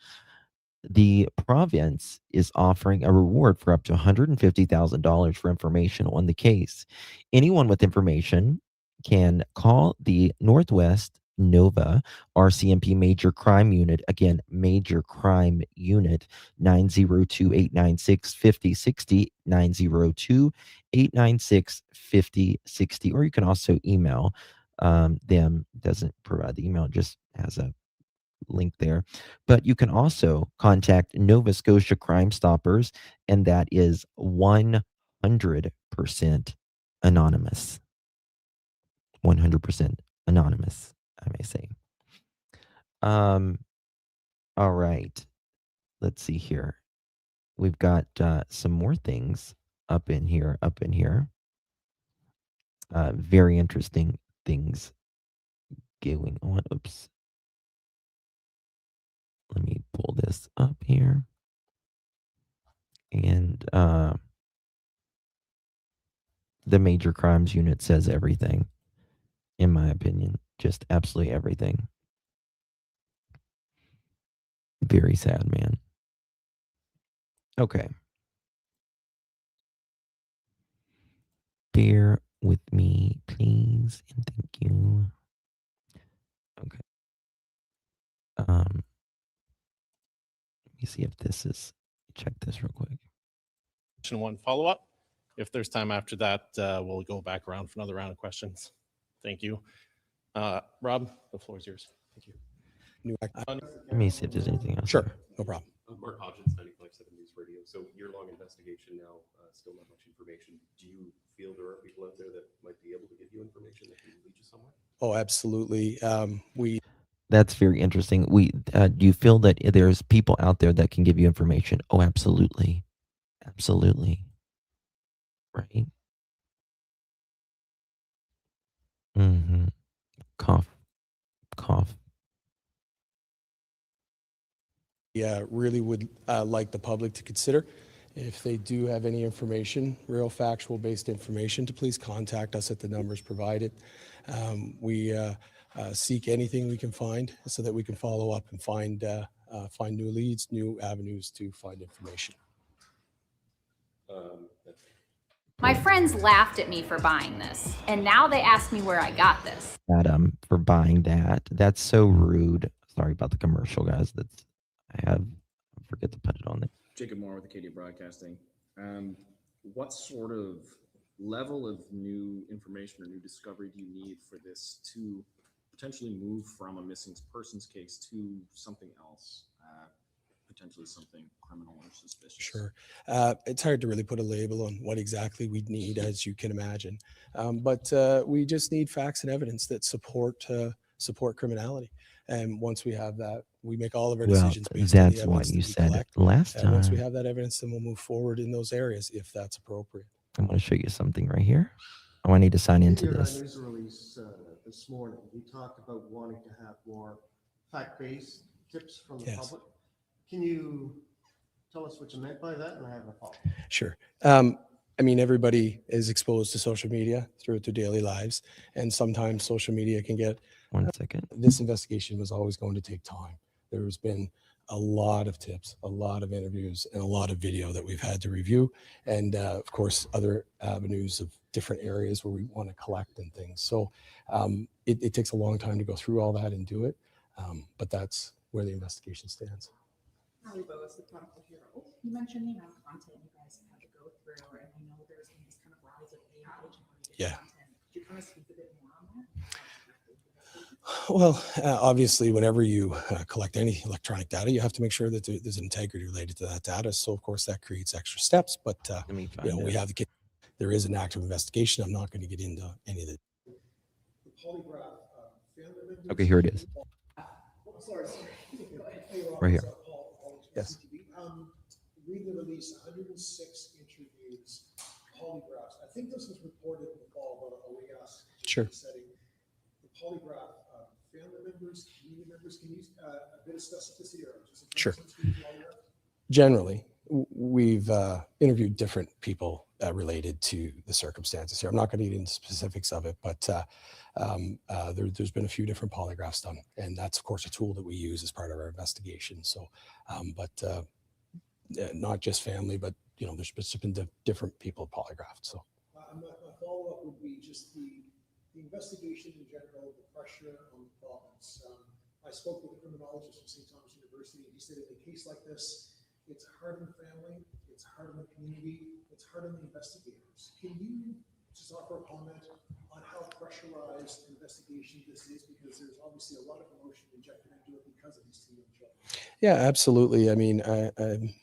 The province is offering a reward for up to $150,000 for information on the case. Anyone with information can call the Northwest Nova RCMP Major Crime Unit, again, Major Crime Unit, 902-896-5060, 902-896-5060, or you can also email them. Doesn't provide the email, just has a link there. But you can also contact Nova Scotia Crime Stoppers, and that is 100% anonymous. 100% anonymous, I may say. All right. Let's see here. We've got some more things up in here. Very interesting things going on. Oops. Let me pull this up here. And the Major Crimes Unit says everything, in my opinion. Just absolutely everything. Very sad, man. Okay. Bear with me, please, and thank you. Okay. Let me see if this is, check this real quick. One follow-up. If there's time after that, we'll go back around for another round of questions. Thank you. Rob, the floor is yours. Thank you. Let me see if there's anything else. Sure, no problem. Mark Hodgins, 95.7 News Radio. So year-long investigation now, still not much information. Do you feel there are people out there that might be able to give you information that can lead you somewhere? Oh, absolutely. That's very interesting. Do you feel that there's people out there that can give you information? Oh, absolutely. Absolutely. Right? Mm-hmm. Cough. Yeah, really would like the public to consider, if they do have any information, real factual based information, to please contact us at the numbers provided. We seek anything we can find so that we can follow up and find new leads, new avenues to find information. My friends laughed at me for buying this, and now they ask me where I got this. Adam, for buying that. That's so rude. Sorry about the commercial, guys. I forget to put it on there. Jacob Moore with Acadia Broadcasting. What sort of level of new information or new discovery do you need for this to potentially move from a missing persons case to something else, potentially something criminal or suspicious? Sure. It's hard to really put a label on what exactly we'd need, as you can imagine. But we just need facts and evidence that support criminality. And once we have that, we make all of our decisions based on the That's why evidence you that we said it collect. last And once we time. have that evidence, then we'll move forward in those areas if that's appropriate. I'm going to show you something right here. Oh, I need to sign into In your this. news release this morning, you talked about wanting to have more fact-based tips from the Yes. public. Can you tell us what you meant by that? And I have a follow-up. Sure. I mean, everybody is exposed to social media throughout their daily lives, and sometimes social media can get. 1 second. This investigation was always going to take time. There's been a lot of tips, a lot of interviews, and a lot of video that we've had to review, and of course, other avenues of different areas where we want to collect and things. So it takes a long time to go through all that and do it, but that's where the investigation stands. Ali Bowes, the Chronicle Herald. You mentioned the amount of content you guys have had to go through, and I know there's been this kind of rise of AI generated Yeah. content. Could you kind of speak a bit more on that? Well, obviously, whenever you collect any electronic data, you have to make sure that there's an integrity related to that data. So, of course, that creates extra steps. But Let me find you know, we it. have the. There is an active investigation. I'm not going to get into any of the. The polygraph, family members. Okay, here it is. Sorry. Hey, Rob, Right here. it's, Paul, Yes. CTV. Read the release, 106 interviews, polygraphs. I think this was reported in the fall, but we asked. Sure. Setting. The polygraph, family members, community members, can you, a bit of specificity or just. Sure. Generally, we've interviewed different people related to the circumstances here. I'm not going to get into specifics of it, but there's been a few different polygraphs done, and that's of course a tool that we use as part of our investigation. So, not just family, but you know, there's been different people polygraphed. So, My follow-up would be just the investigation in general, the pressure on the province. I spoke with a criminologist from St. Thomas University, and he said in a case like this, it's hard on the family, it's hard on the community, it's hard on the investigators. Can you just offer a comment on how pressurized an investigation this is? Because there's obviously a lot of emotion injected into it because of these two young children. yeah, absolutely. I mean,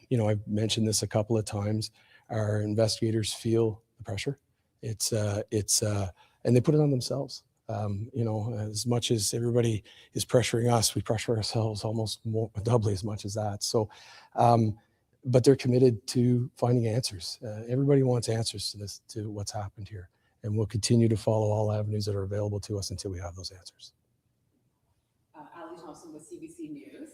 you know, I've mentioned this a couple of times. Our investigators feel the pressure. And they put it on themselves. You know, as much as everybody is pressuring us, we pressure ourselves almost more, doubly as much as that. So, but they're committed to finding answers. Everybody wants answers to this, to what's happened here. And we'll continue to follow all avenues that are available to us until we have those answers. Ali Thompson with CBC News.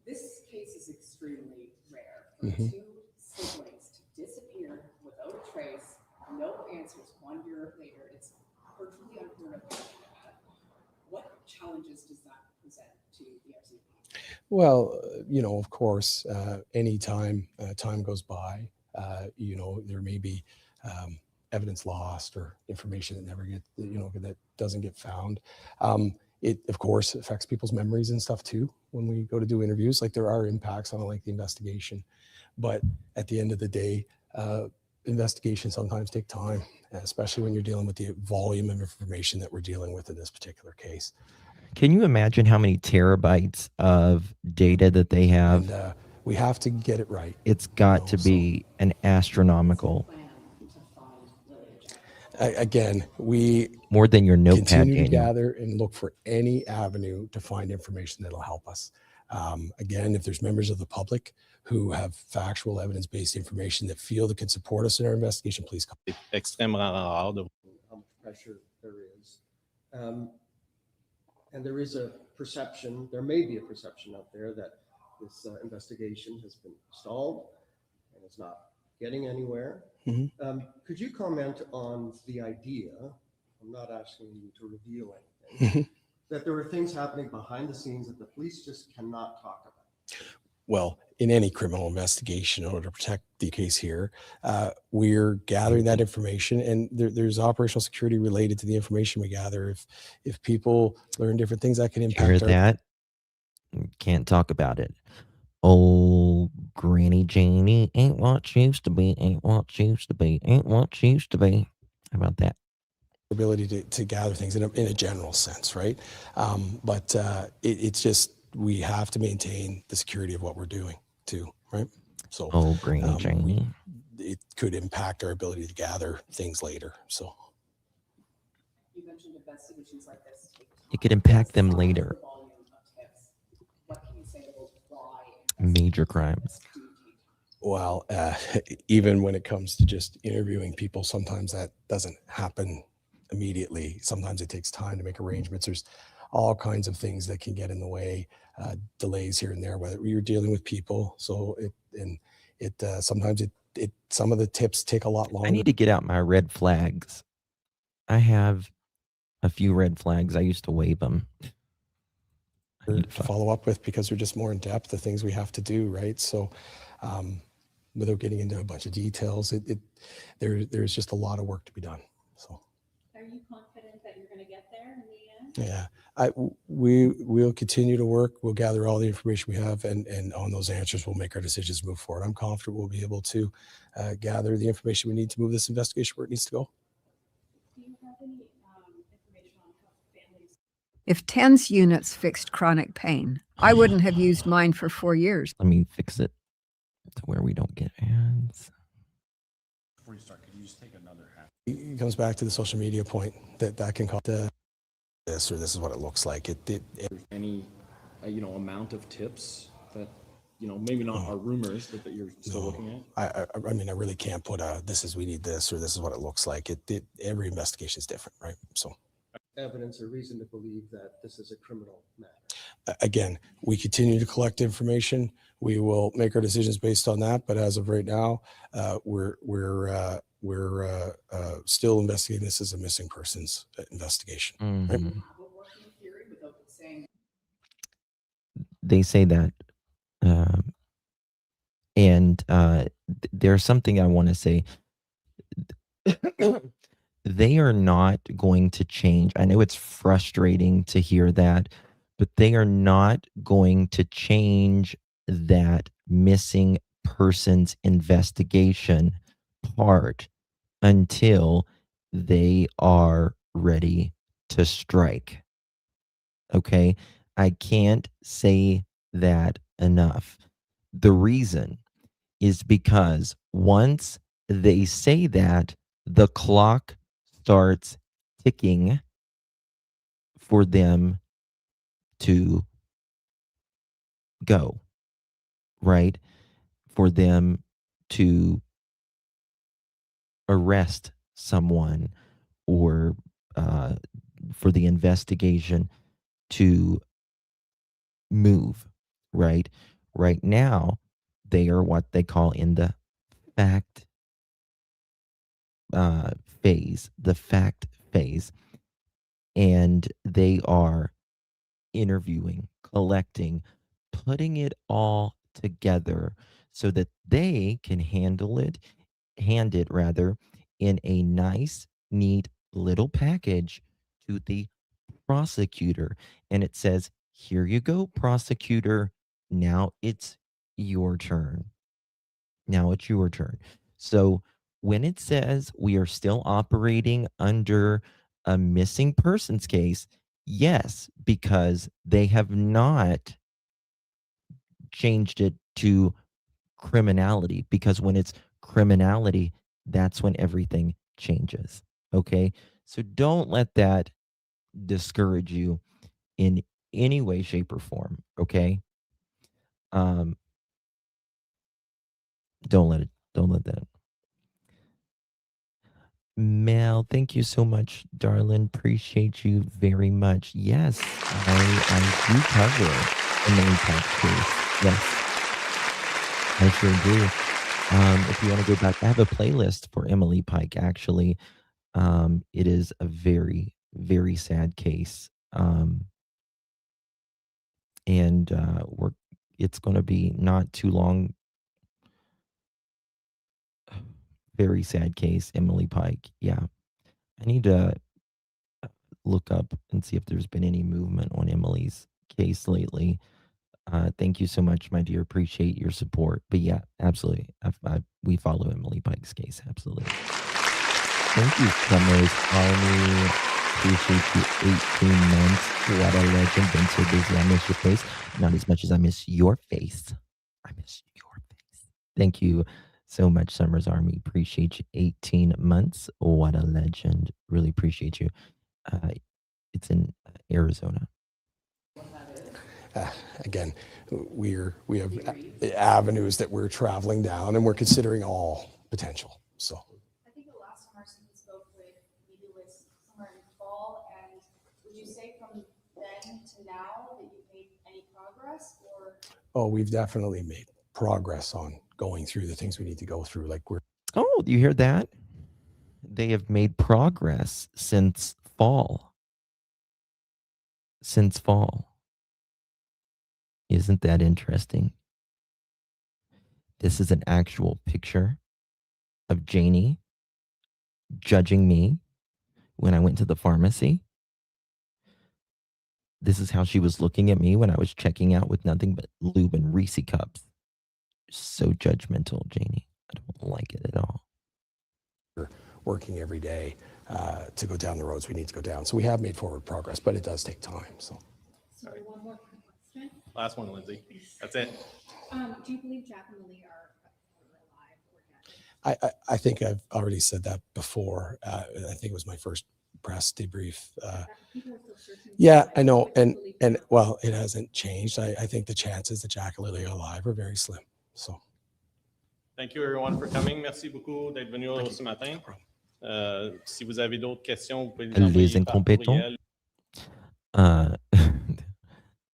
This case is extremely rare. For Mhm. two siblings to disappear without a trace, no answers 1 year later, it's virtually unheard of. What challenges does that present to the RCMP? Well, you know, of course, any time time goes by, you know, there may be evidence lost or information that never gets, you know, that doesn't get found. It, of course, affects people's memories and stuff too when we go to do interviews. Like there are impacts on a lengthy investigation, but at the end of the day, investigations sometimes take time, especially when you're dealing with the volume of information that we're dealing with in this particular case. Can you imagine how many terabytes of data that they have? And we have to get it right. It's got to be an astronomical. Again, we more than your notepad. Continue to Daniel. gather and look for any avenue to find information that'll help us. Again, if there's members of the public who have factual evidence-based information that feel that can support us in our investigation, please come. Extrêmement rare de How much pressure there is. And there is a perception, there may be a perception out there that this investigation has been stalled and is not getting anywhere. Could you comment on the idea, I'm not asking you to reveal anything, that there are things happening behind the scenes that the police just cannot talk about? Well, in any criminal investigation, in order to protect the case here. We're gathering that information, and there's operational security related to the information we gather. If people learn different things, that can Hear impact our that? Can't talk about it. Oh, Granny Janie ain't what she used to be, ain't what she used to be, ain't what she used to be. How about that? ability to gather things in a general sense, right? But it's just, we have to maintain the security of what we're doing too, right? So Oh, Granny Janie. it could impact our ability to gather things later. So You mentioned investigations like this take time. It could impact them What's later. the volume of tips? What can you say about why Major crimes. do take time? well, even when it comes to just interviewing people, sometimes that doesn't happen immediately. Sometimes it takes time to make arrangements. There's all kinds of things that can get in the way, delays here and there, whether you're dealing with people. So sometimes some of the tips take a lot longer. I need to get out my red flags. I have a few red flags. I used to wave them. to follow up with, because they're just more in depth, the things we have to do, right? So without getting into a bunch of details, there's just a lot of work to be done. So Are you confident that you're going to get there in the end? yeah, we'll continue to work. We'll gather all the information we have, and on those answers, we'll make our decisions, move forward. I'm confident we'll be able to gather the information we need to move this investigation where it needs to go. Do you have any information on how families? If TENS units fixed chronic pain, I wouldn't have used mine for 4 years. Let me fix it to where we don't get ads. Before you start, could you just take another half? It comes back to the social media point that can cause this, or this is what it looks like. Any amount of tips that maybe not are rumors that you're still looking at? I mean, I really can't put we need this, or this is what it looks like. Every investigation is different, right? So Evidence or reason to believe that this is a criminal matter. Again, we continue to collect information. We will make our decisions based on that. But as of right now, we're still investigating this as a missing persons investigation. Mhm. Right? Have a working theory without saying They say that. And there's something I want to say. They are not going to change. I know it's frustrating to hear that, but they are not going to change that missing persons investigation part until they are ready to strike. Okay? I can't say that enough. The reason is because once they say that, the clock starts ticking for them to go, right? For them to arrest someone, or for the investigation to move, right? Right now, they are what they call in the fact phase, and they are interviewing, collecting, putting it all together so that they can hand it rather, in a nice, neat little package to the prosecutor. And it says, here you go, prosecutor. Now it's your turn. Now it's your turn. So when it says we are still operating under a missing persons case, yes, because they have not changed it to criminality, because when it's criminality, that's when everything changes. Okay? So don't let that discourage you in any way, shape, or form. Okay? Don't let that. Mel, thank you so much, darling. Appreciate you very much. Yes, I do cover Emily Pike's case. Yes, I sure do. If you want to go back, I have a playlist for Emily Pike, actually. It is a very, very sad case. And it's going to be not too long Very sad case, Emily Pike. Yeah. I need to look up and see if there's been any movement on Emily's case lately. Thank you so much, my dear. Appreciate your support. But yeah, absolutely. We follow Emily Pike's case. Absolutely. Thank you, Summers Army. Appreciate you. 18 months. What a legend. Been so busy. I miss your face. Not as much as I miss your face. I miss your face. Thank you so much, Summers Army. Appreciate you. 18 months. What a legend. Really appreciate you. It's in Arizona. Again, we have avenues that we're traveling down, and we're considering all potential. So. I think the last person who spoke maybe was somewhere in fall, and would you say from then to now that you've made any progress, or? Oh, we've definitely made progress on going through the things we need to go through. Like Oh, you hear that? They have made progress since fall. Since fall. Isn't that interesting? This is an actual picture of Janie judging me when I went to the pharmacy. This is how she was looking at me when I was checking out with nothing but lube and Reese cups. So judgmental, Janie. I don't like it at all. We're working every day to go down the roads we need to go down. So we have made forward progress, but it does take time. So. Sorry, one more quick question. Last one, Lindsay. That's it. Do you believe Jack and Lilly are alive or dead? I think I've already said that before. I think it was my first press debrief. Yeah, I know. And well, it hasn't changed. I think the chances that Jack and Lilly are alive are very slim. So. Thank you everyone for coming. Merci beaucoup d'être venu ce matin. Si vous avez d'autres questions, vous pouvez les envoyer par courriel.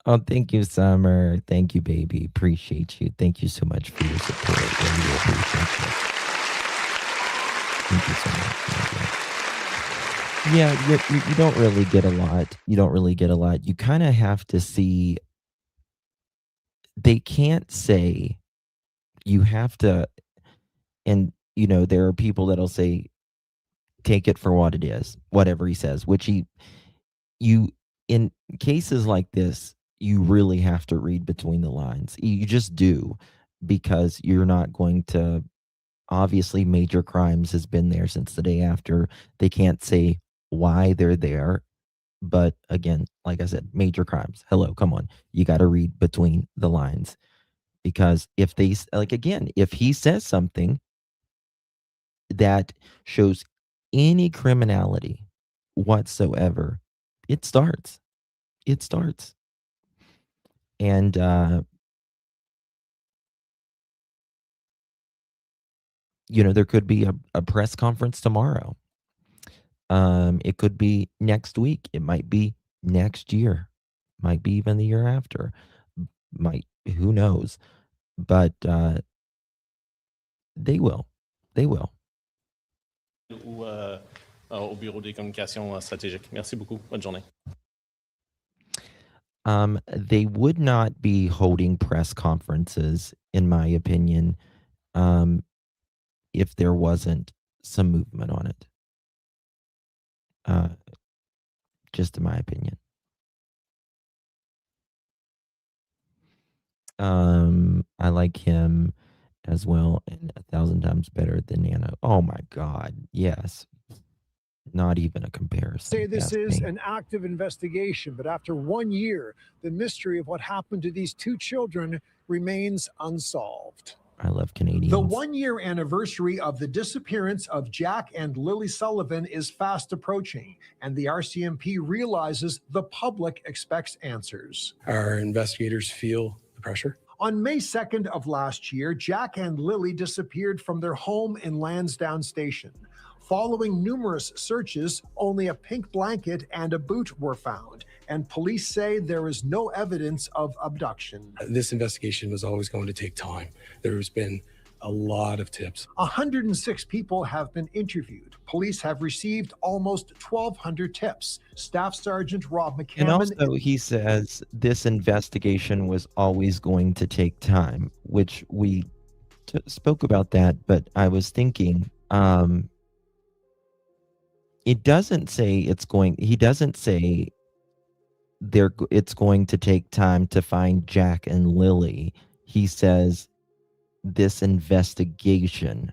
Oh, thank you, Summer. Thank you, baby. Appreciate you. Thank you so much for your support. Really appreciate it. Thank you so much. Yeah, you don't really get a lot. You don't really get a lot. You kind of have to see. They can't say. You have to, and there are people that'll say, take it for what it is, whatever he says, which you in cases like this, you really have to read between the lines. You just do, because you're not going to, obviously major crimes has been there since the day after. They can't say why they're there. But again, like I said, major crimes. Hello, come on. You got to read between the lines. Because if they, if he says something that shows any criminality whatsoever, it starts. It starts. And there could be a press conference tomorrow. It could be next week. It might be next year. Might be even the year after. Who knows? But they will. They will. Ou au bureau des communications stratégiques. Merci beaucoup. Bonne journée. They would not be holding press conferences, in my opinion, if there wasn't some movement on it. Just in my opinion. I like him as well, and 1,000 times better than Nana. Oh my God, yes. Not even a comparison. Say this That's is me. an active investigation, but after 1 year, the mystery of what happened to these two children remains unsolved. I love Canadians. The 1-year anniversary of the disappearance of Jack and Lilly Sullivan is fast approaching, and the RCMP realizes the public expects answers. Our investigators feel the pressure. On May 2nd of last year, Jack and Lilly disappeared from their home in Lansdowne Station. Following numerous searches, only a pink blanket and a boot were found, and police say there is no evidence of abduction. This investigation was always going to take time. There's been a lot of tips. 106 people have been interviewed. Police have received almost 1,200 tips. Staff Sgt. Rob McCamon. And also, he says this investigation was always going to take time, which we spoke about that. But I was thinking, It doesn't say he doesn't say it's going to take time to find Jack and Lilly. He says this investigation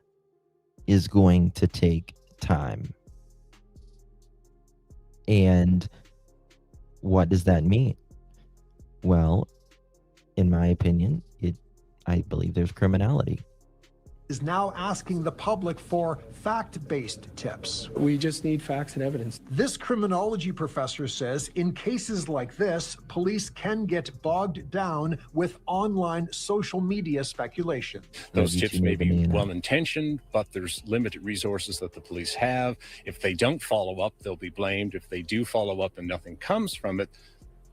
is going to take time. And what does that mean? Well, in my opinion, I believe there's criminality. Is now asking the public for fact-based tips. We just need facts and evidence. This criminology professor says in cases like this, police can get bogged down with online social media speculation. Those tips may be well-intentioned, but there's limited resources that the police have. If they don't follow up, they'll be blamed. If they do follow up and nothing comes from it,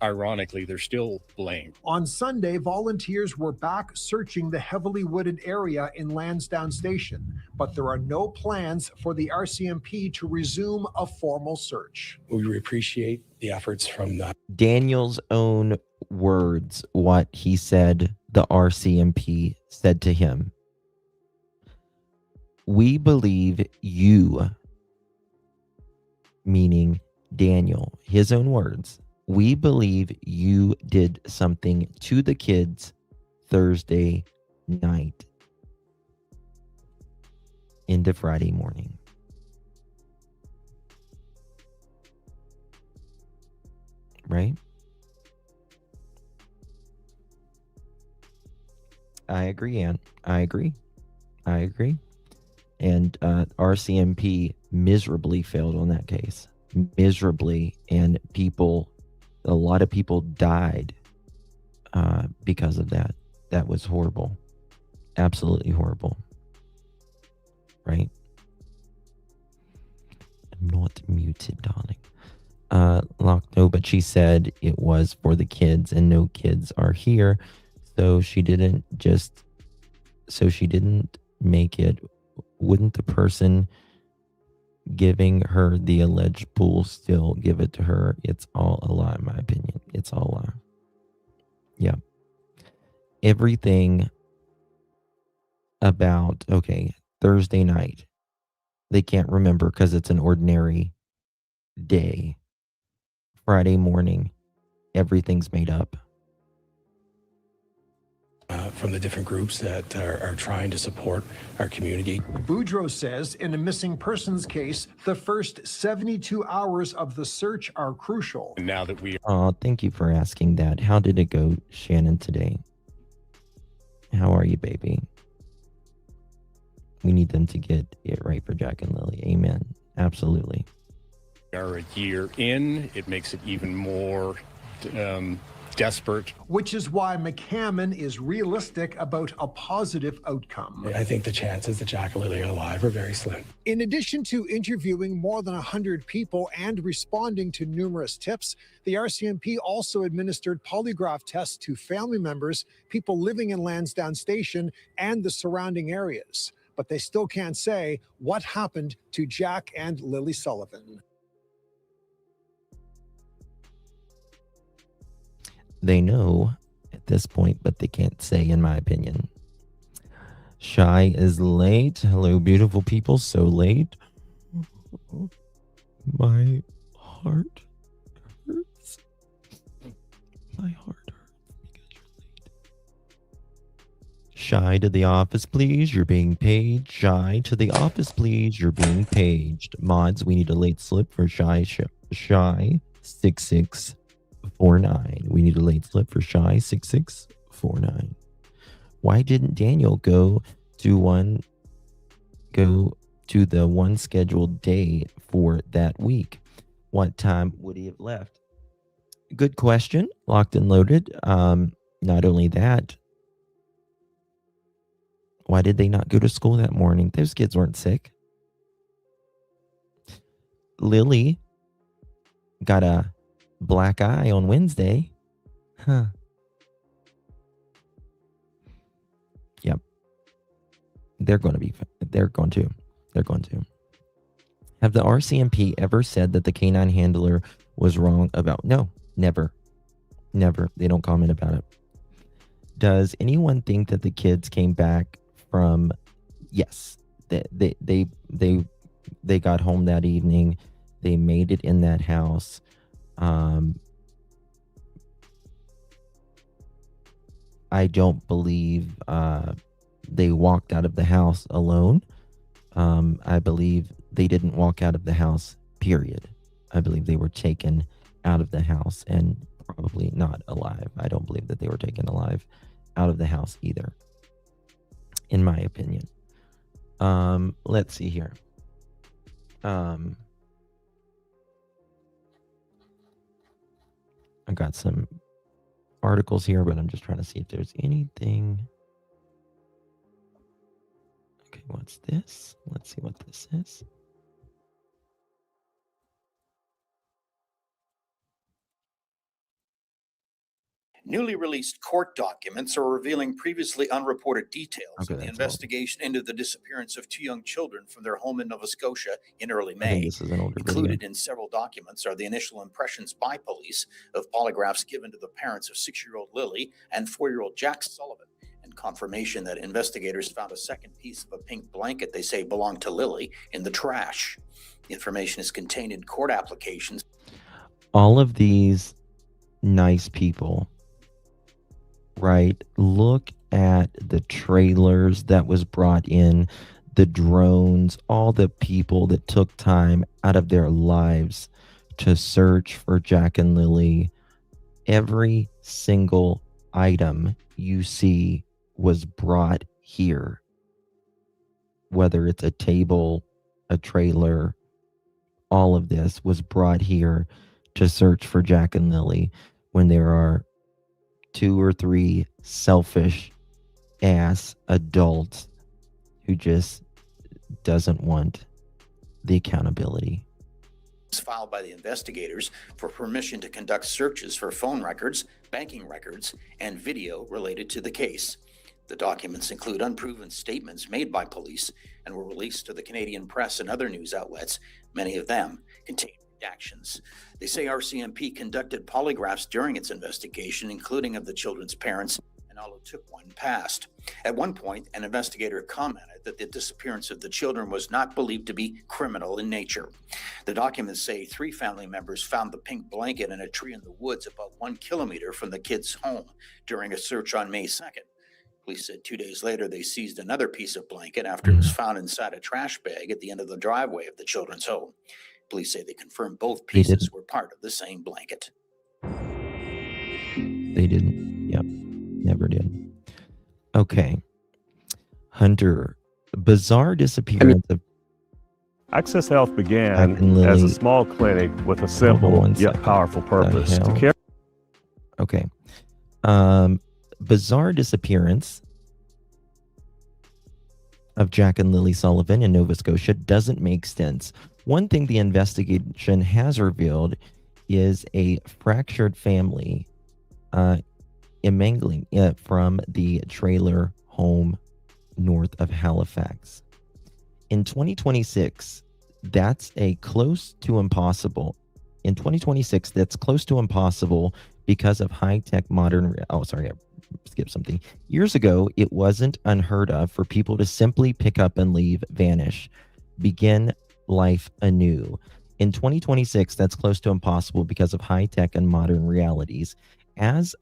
ironically, they're still blamed. On Sunday, volunteers were back searching the heavily wooded area in Lansdowne Station, but there are no plans for the RCMP to resume a formal search. We appreciate the efforts from the Daniel's own words, what he said the RCMP said to him. We believe you, meaning Daniel, his own words. We believe you did something to the kids Thursday night into Friday morning. Right? I agree, Ann. I agree. And RCMP miserably failed on that case. Miserably. And a lot of people died because of that. That was horrible. Absolutely horrible. Right? I'm not muted, darling. No, but she said it was for the kids and no kids are here. So she didn't make it. Wouldn't the person giving her the alleged pool still give it to her? It's all a lie, in my opinion. It's all a lie. Yeah. Everything about, Thursday night, they can't remember because it's an ordinary day. Friday morning, everything's made up. From the different groups that are trying to support our community. Boudreaux says in a missing persons case, the first 72 hours of the search are crucial. And now that Thank you for asking that. How did it go, Shannon, today? How are you, baby? We need them to get it right for Jack and Lilly. Amen. Absolutely. we are a year in, it makes it even more desperate. Which is why McCamon is realistic about a positive outcome. I think the chances that Jack and Lilly are alive are very slim. In addition to interviewing more than 100 people and responding to numerous tips, the RCMP also administered polygraph tests to family members, people living in Lansdowne Station, and the surrounding areas. But they still can't say what happened to Jack and Lilly Sullivan. They know at this point, but they can't say, in my opinion. Shy is late. Hello, beautiful people. So late. My heart hurts. My heart hurts because you're late. Shy to the office, please. You're being paid. Shy to the office, please. You're being paged. Mods, we need a late slip for Shy 6649. We need a late slip for Shy 6649. Why didn't Daniel go to the one scheduled day for that week? What time would he have left? Good question. Locked and loaded. Not only that, why did they not go to school that morning? Those kids weren't sick. Lily got a black eye on Wednesday. Huh. Yep. They're going to. Have the RCMP ever said that the canine handler was wrong about? No, never. Never. They don't comment about it. Does anyone think that the kids came back from? Yes. they got home that evening. They made it in that house. I don't believe they walked out of the house alone. I believe they didn't walk out of the house, period. I believe they were taken out of the house, and probably not alive. I don't believe that they were taken alive out of the house either, in my opinion. Let's see here. I got some articles here, but I'm just trying to see if there's anything. Okay, what's this? Let's see what this is. Newly released court documents are revealing previously unreported details of the investigation into the disappearance of 2 young children from their home in Nova Scotia in early I think May. this is an older Included video. in several documents are the initial impressions by police of polygraphs given to the parents of 6-year-old Lilly and 4-year-old Jack Sullivan, and confirmation that investigators found a second piece of a pink blanket they say belonged to Lilly in the trash. The information is contained in court applications. All of these nice people, right? Look at the trailers that was brought in, the drones, all the people that took time out of their lives to search for Jack and Lilly. Every single item you see was brought here, whether it's a table, a trailer, all of this was brought here to search for Jack and Lilly, when there are 2 or 3 selfish ass adults who just doesn't want the accountability. Filed by the investigators for permission to conduct searches for phone records, banking records, and video related to the case. The documents include unproven statements made by police and were released to the Canadian press and other news outlets. Many of them contain redactions. They say RCMP conducted polygraphs during its investigation, including of the children's parents, and although took one passed. At one point, an investigator commented that the disappearance of the children was not believed to be criminal in nature. The documents say 3 family members found the pink blanket in a tree in the woods about 1 kilometer from the kids' home during a search on May 2nd. Police said 2 days later they seized another piece of blanket after it was found inside a trash bag at the end of the driveway of the children's home. Police say they confirmed both pieces were part of the same blanket. They didn't. Yep. Never did. Okay. Hunter, bizarre disappearance of Access Health Jack began and as Lilly. a small clinic with a simple one yet second. powerful purpose to hell? care. Okay. Bizarre disappearance of Jack and Lilly Sullivan in Nova Scotia doesn't make sense. One thing the investigation has revealed is a fractured family immingling from the trailer home north of Halifax. In 2026, that's a close to impossible. In 2026, that's close to impossible because of high-tech modern... Oh, sorry, I skipped something. Years ago, it wasn't unheard of for people to simply pick up and leave, vanish, begin life anew. In 2026, that's close to impossible because of high-tech and modern realities. As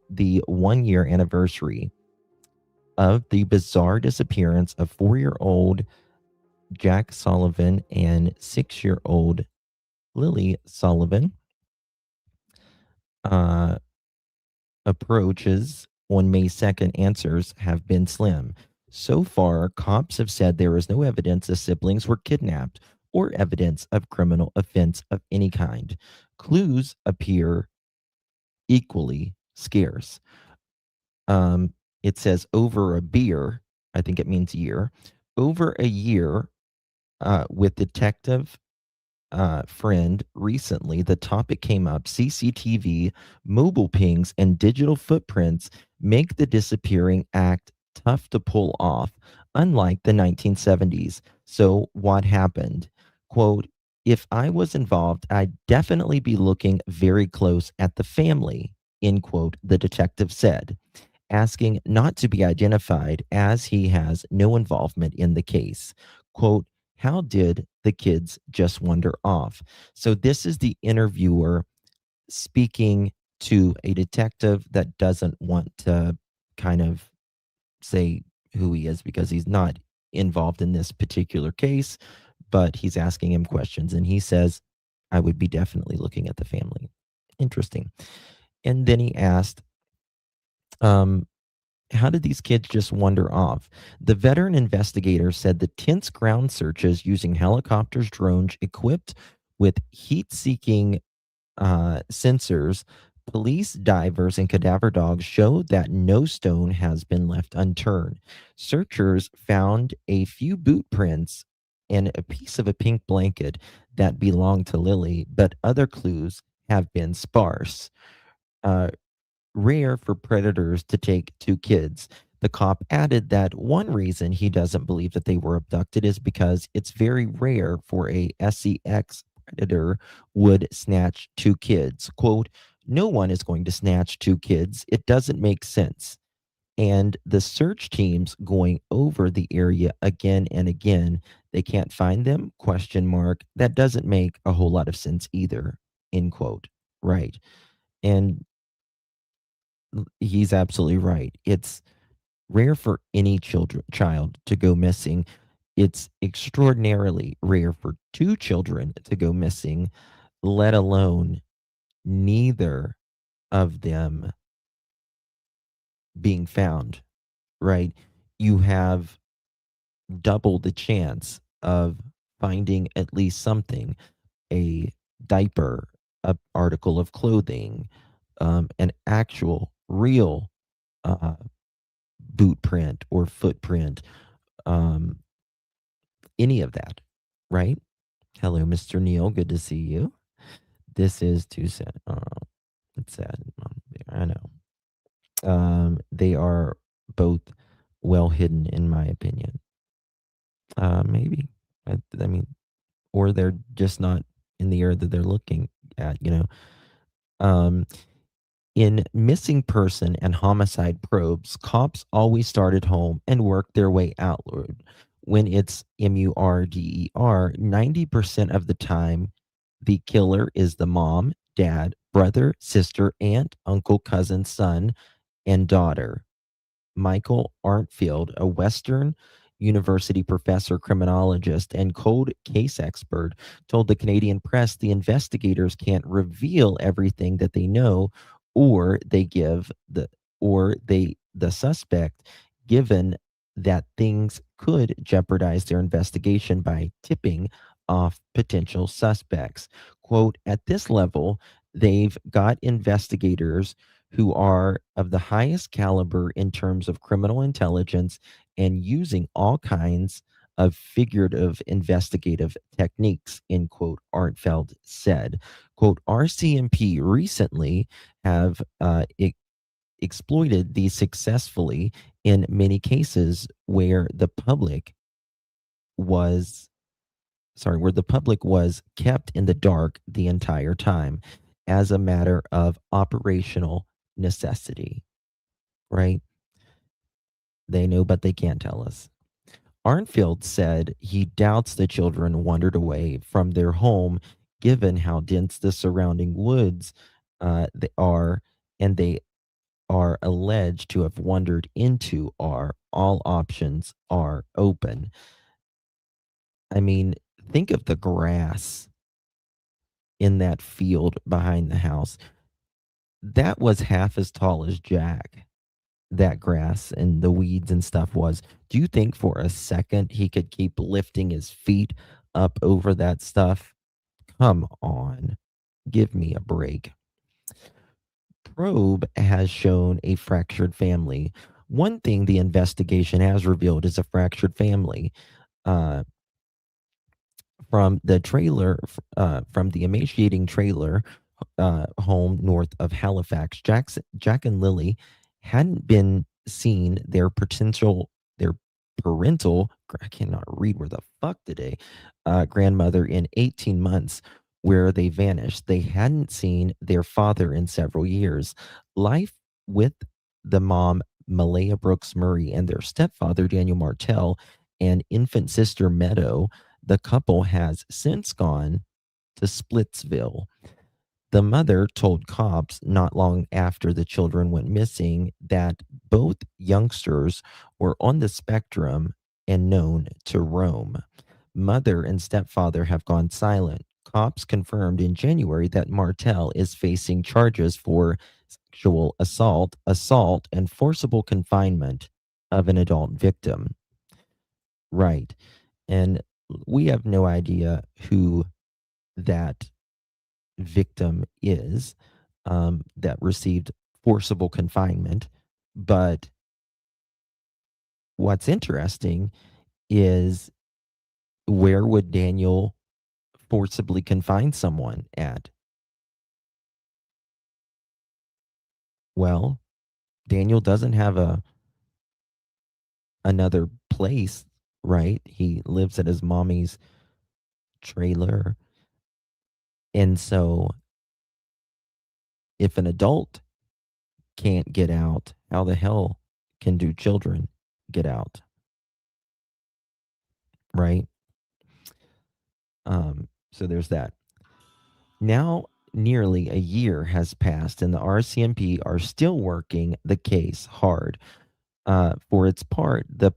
the 1-year anniversary of the bizarre disappearance of 4-year-old Jack Sullivan and 6-year-old Lilly Sullivan approaches on May 2nd, answers have been slim. So far, cops have said there is no evidence the siblings were kidnapped or evidence of criminal offense of any kind. Clues appear equally scarce. It says over a beer, I think it means year, over a year with detective friend recently, the topic came up. CCTV, mobile pings, and digital footprints make the disappearing act tough to pull off, unlike the 1970s. So what happened? Quote, if I was involved, I'd definitely be looking very close at the family, end quote, the detective said, asking not to be identified as he has no involvement in the case. Quote, how did the kids just wander off? So this is the interviewer speaking to a detective that doesn't want to kind of say who he is because he's not involved in this particular case, but he's asking him questions. And he says, I would be definitely looking at the family. Interesting. And then he asked, how did these kids just wander off? The veteran investigator said the tense ground searches using helicopters, drones equipped with heat-seeking sensors, police divers, and cadaver dogs show that no stone has been left unturned. Searchers found a few boot prints and a piece of a pink blanket that belonged to Lilly, but other clues have been sparse. Rare for predators to take two kids. The cop added that one reason he doesn't believe that they were abducted is because it's very rare for a SEX predator would snatch two kids. Quote, no one is going to snatch two kids. It doesn't make sense. And the search teams going over the area again and again, they can't find them, question mark. That doesn't make a whole lot of sense either, end quote. Right. And he's absolutely right. It's rare for any child to go missing. It's extraordinarily rare for two children to go missing, let alone neither of them being found, right? You have double the chance of finding at least something, a diaper, an article of clothing, an actual real boot print or footprint, any of that, right? Hello, Mr. Neil. Good to see you. This is too sad. It's sad. I know. They are both well hidden, in my opinion. Maybe. I mean, or they're just not in the area that they're looking at, you know. In missing person and homicide probes, cops always start at home and work their way outward. When it's MURDER, 90% of the time, the killer is the mom, dad, brother, sister, aunt, uncle, cousin, son, and daughter. Michael Arntfield, a Western University professor, criminologist, and cold case expert, told the Canadian press the investigators can't reveal everything that they know, or the suspect, given that things could jeopardize their investigation by tipping off potential suspects. Quote, at this level, they've got investigators who are of the highest caliber in terms of criminal intelligence and using all kinds of figurative investigative techniques, end quote, Arntfeld said. Quote, RCMP recently have exploited these successfully in many cases where the public was kept in the dark the entire time as a matter of operational necessity, right? They know, but they can't tell us. Arnfield said he doubts the children wandered away from their home, given how dense the surrounding woods they are, and they are alleged to have wandered into are. All options are open. I mean, think of the grass in that field behind the house. That was half as tall as Jack. That grass and the weeds and stuff was. Do you think for a second he could keep lifting his feet up over that stuff? Come on, give me a break. Probe has shown a fractured family. One thing the investigation has revealed is a fractured family. From the trailer, from the emaciating trailer home north of Halifax, Jack and Lilly hadn't been seen their parental, I cannot read where the fuck today, grandmother in 18 months, where they vanished. They hadn't seen their father in several years. Life with the mom, Malaya Brooks Murray, and their stepfather, Daniel Martell, and infant sister Meadow. The couple has since gone to Splitsville. The mother told cops not long after the children went missing that both youngsters were on the spectrum and known to roam. Mother and stepfather have gone silent. Cops confirmed in January that Martel is facing charges for sexual assault, and forcible confinement of an adult victim. Right. And we have no idea who that victim is that received forcible confinement. But what's interesting is, where would Daniel forcibly confine someone at? Well, Daniel doesn't have another place, right? He lives at his mommy's trailer. And so if an adult can't get out, how the hell can two children get out? Right? So there's that. Now, nearly a year has passed, and the RCMP are still working the case hard. For its part, the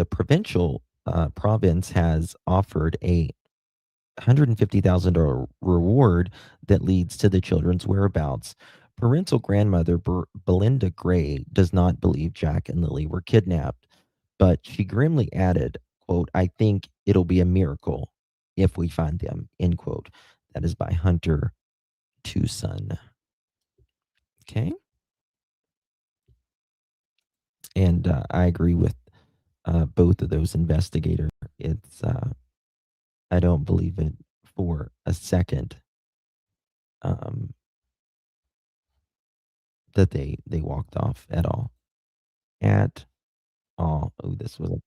provincial province has offered a $150,000 reward that leads to the children's whereabouts. Parental grandmother Belinda Gray does not believe Jack and Lilly were kidnapped, but she grimly added, quote, "I think it'll be a miracle if we find them," end quote. That is by Hunter Tucson. Okay. And I agree with both of those investigators. It's I don't believe it for a second that they walked off at all. At all. Oh, this was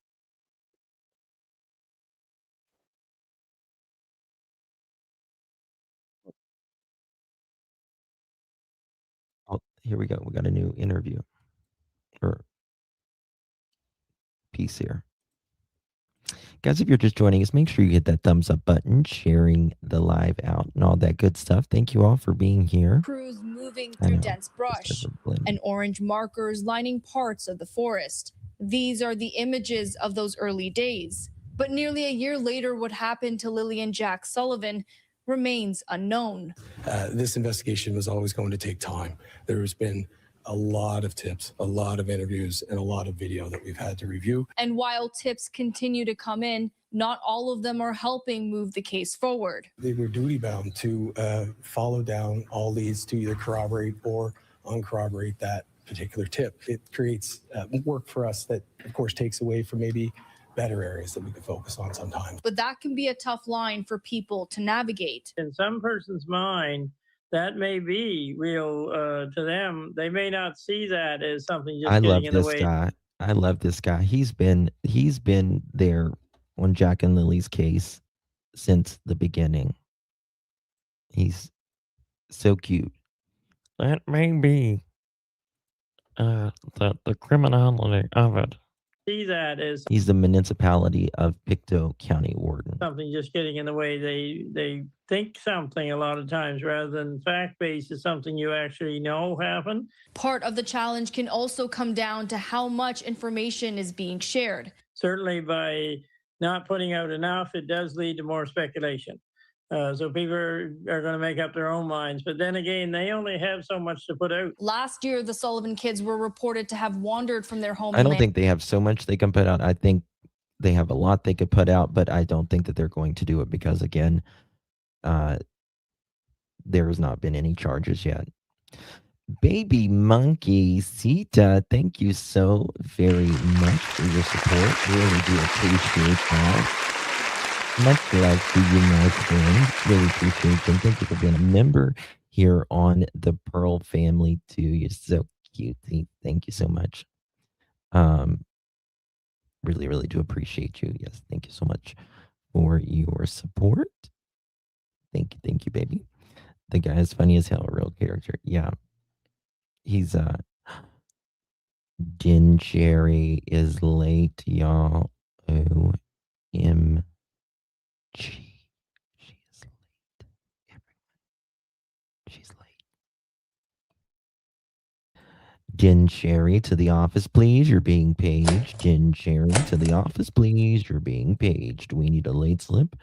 oh, here we go. We got a new interview or piece here. Guys, if you're just joining us, make sure you hit that thumbs up button, sharing the live out and all that good stuff. Thank you all for being here. Crews moving through dense brush and orange markers lining parts of the forest. These are the images of those early days. But nearly a year later, what happened to Lilly and Jack Sullivan remains unknown. This investigation was always going to take time. There's been a lot of tips, a lot of interviews, and a lot of video that we've had to review. And while tips continue to come in, not all of them are helping move the case forward. They were duty bound to follow down all leads to either corroborate or uncorroborate that particular tip. It creates work for us that, of course, takes away from maybe better areas that we could focus on sometimes. But that can be a tough line for people to navigate. In some person's mind, that may be real to them. They may not see that as something just getting in the way. I love this guy. He's been there on Jack and Lily's case since the beginning. He's so cute. That may be the criminality of it. See that as He's the municipality of Pictou County warden. something just getting in the way. They think something a lot of times rather than fact-based is something you actually know happened. Part of the challenge can also come down to how much information is being shared. Certainly by not putting out enough, it does lead to more speculation. So people are going to make up their own minds. But then again, they only have so much to put out. Last year, the Sullivan kids were reported to have wandered from their home. I don't think they have so much they can put out. I think they have a lot they could put out, but I don't think that they're going to do it because, again, there has not been any charges yet. Baby Monkey Sita, thank you so very much for your support. Really do appreciate that. Much love to you, my friend. Really appreciate you. Thank you for being a member here on the Pearl family too. You're so cute. Thank you so much. Really, really do appreciate you. Yes, thank you so much for your support. Thank you, baby. The guy is funny as hell, a real character. Yeah. He's Din Jerry is late, y'all. OMG. She is late. Everyone. She's late. Jen Sherry to the office, please. You're being paged. Jen Sherry to the office, please. You're being paged. We need a late slip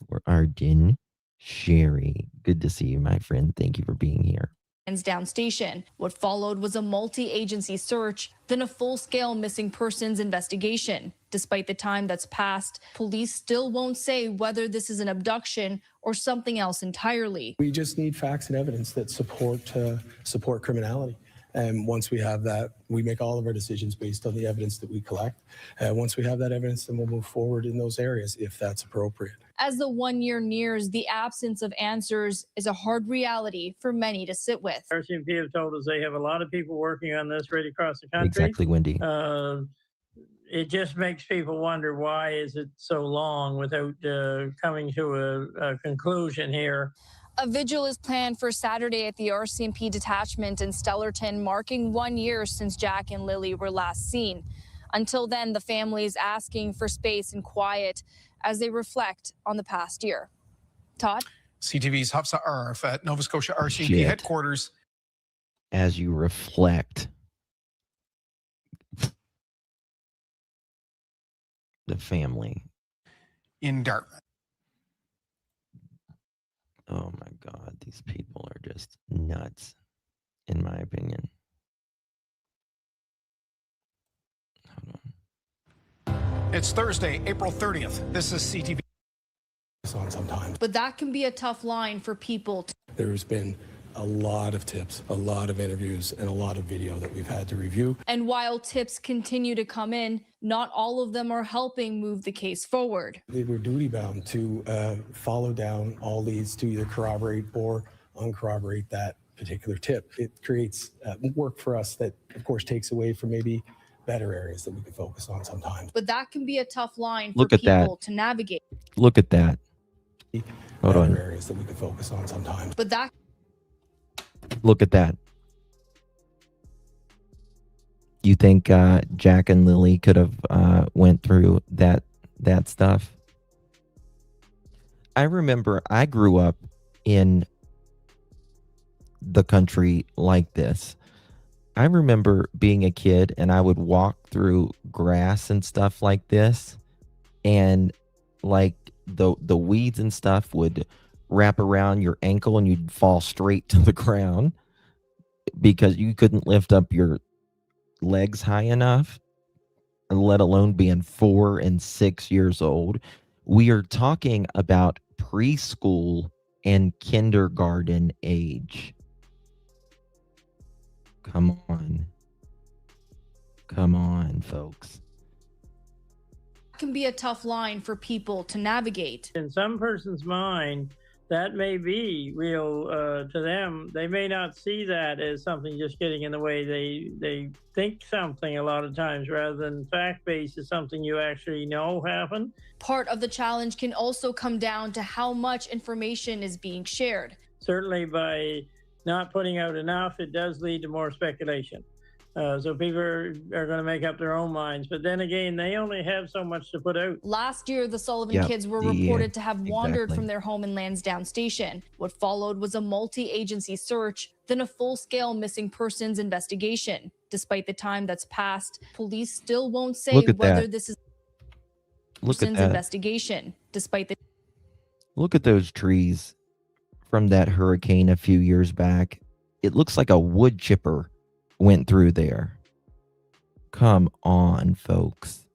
for our Jen Sherry. Good to see you, my friend. Thank you for being here. Lansdowne station. What followed was a multi-agency search, then a full-scale missing persons investigation. Despite the time that's passed, police still won't say whether this is an abduction or something else entirely. We just need facts and evidence that support criminality. And once we have that, we make all of our decisions based on the evidence that we collect. Once we have that evidence, then we'll move forward in those areas if that's appropriate. As the 1 year nears, the absence of answers is a hard reality for many to sit with. RCMP have told us they have a lot of people working on this right across the country. Exactly, Wendy. It just makes people wonder, why is it so long without coming to a conclusion here? A vigil is planned for Saturday at the RCMP detachment in Stellarton, marking 1 year since Jack and Lilly were last seen. Until then, the family is asking for space and quiet as they reflect on the past year. Todd? CTV's Hafsa Arif at Nova Scotia RCMP Shit. headquarters. As you reflect, the family. In Dartmouth. Oh my God, these people are just nuts, in my opinion. It's Thursday, April 30th. This is CTV. Sometimes. But that can be a tough line for people to. There's been a lot of tips, a lot of interviews, and a lot of video that we've had to review. And while tips continue to come in, not all of them are helping move the case forward. They were duty bound to follow down all these to either corroborate or uncorroborate that particular tip. It creates work for us that, of course, takes away from maybe better areas that we could focus on sometimes. But that can be a tough line for Look at that. people to navigate. Look at that. Hold on. Areas that we could focus on sometimes. But that. Look at that. You think Jack and Lilly could have went through that stuff? I remember I grew up in the country like this. I remember being a kid and I would walk through grass and stuff like this, and like the weeds and stuff would wrap around your ankle and you'd fall straight to the ground because you couldn't lift up your legs high enough, let alone being 4 and 6 years old. We are talking about preschool and kindergarten age. Come on. Come on, folks. Can be a tough line for people to navigate. In some person's mind, that may be real to them. They may not see that as something just getting in the way. They think something a lot of times rather than fact-based is something you actually know happened. Part of the challenge can also come down to how much information is being shared. Certainly by not putting out enough, it does lead to more speculation. So people are going to make up their own minds. But then again, they only have so much to put out. Last year, the Sullivan kids were reported to have wandered from their home in Lansdowne station. What followed was a multi-agency search, then a full-scale missing persons investigation. Despite the time that's passed, police still won't say whether this is a persons investigation. Despite the. Look at those trees from that hurricane a few years back. It looks like a wood chipper went through there. Come on, folks.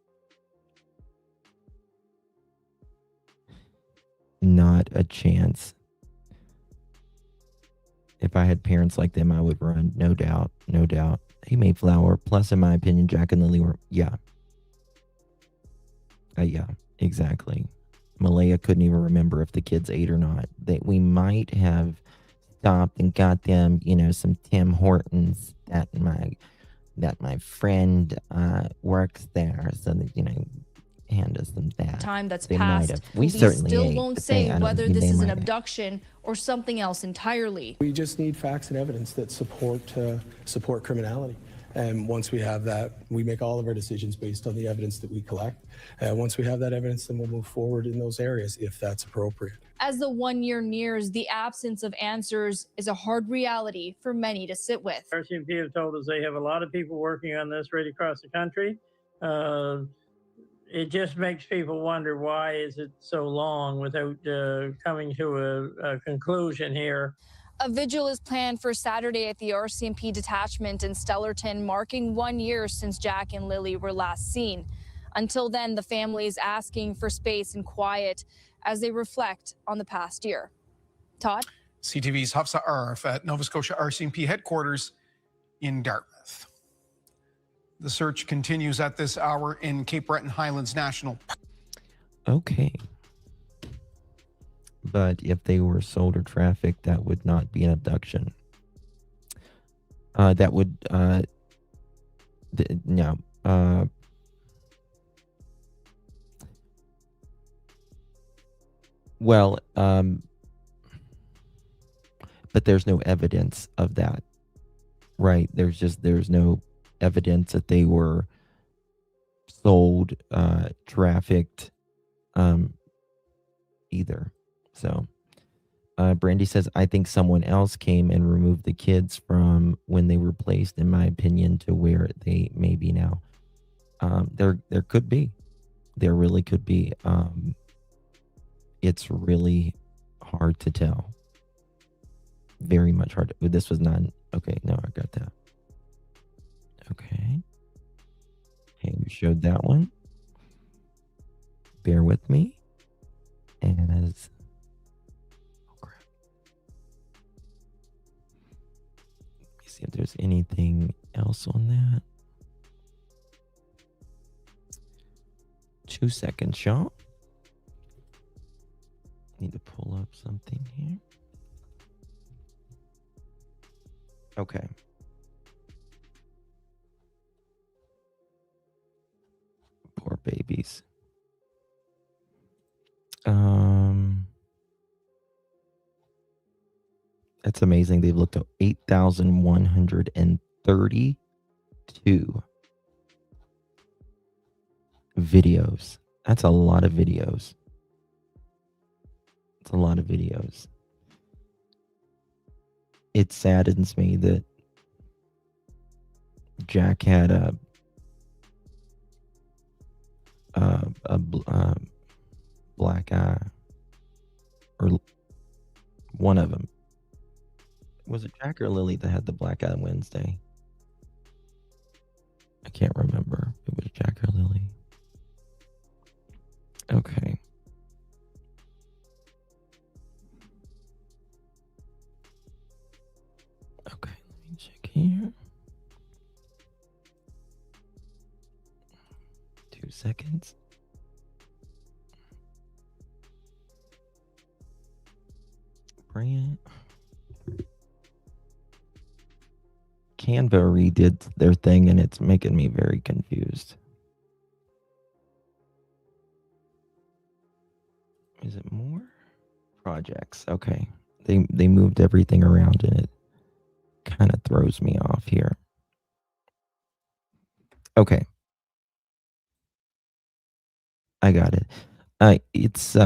Not a chance. If I had parents like them, I would run. No doubt. No doubt. Hey, Mayflower. Plus, in my opinion, Jack and Lilly were. Yeah. Yeah, exactly. Malaya couldn't even remember if the kids ate or not. That we might have stopped and got them, some Tim Hortons that my friend works there, so that hand us some that. Time that's they passed, might have. We police certainly still ate, won't but say whether this is an might have. abduction or something else entirely. We just need facts and evidence that support criminality. And once we have that, we make all of our decisions based on the evidence that we collect. Once we have that evidence, then we'll move forward in those areas if that's appropriate. As the 1 year nears, the absence of answers is a hard reality for many to sit with. RCMP have told us they have a lot of people working on this right across the country. It just makes people wonder, why is it so long without coming to a conclusion here? A vigil is planned for Saturday at the RCMP detachment in Stellarton, marking 1 year since Jack and Lilly were last seen. Until then, the family is asking for space and quiet as they reflect on the past year. Todd? CTV's Hafsa Arif at Nova Scotia RCMP headquarters in Dartmouth. The search continues at this hour in Cape Breton Highlands National Park. Okay. But if they were sold or trafficked, that would not be an abduction. That would, no. Well, but there's no evidence of that, right? There's no evidence that they were sold, trafficked, either. So, Brandy says, I think someone else came and removed the kids from when they were placed, in my opinion, to where they may be now. There could be. There really could be. It's really hard to tell. Very much hard. This was not. Okay, no, I got that. Okay. Okay, we showed that one. Bear with me. As see if there's anything else on that. 2 seconds, Sean. Need to pull up something here. Okay. Poor babies. That's amazing. They've looked at 8,132 videos. That's a lot of videos. It's a lot of videos. It saddens me that Jack had a black eye, or one of them. Was it Jack or Lilly that had the black eye Wednesday? I can't remember if it was Jack or Lilly. Okay. Okay, let me check here. 2 seconds. Bring it. Canva redid their thing and it's making me very confused. Is it more? Projects. Okay. They moved everything around and it kind of throws me off here. Okay. I got it. It's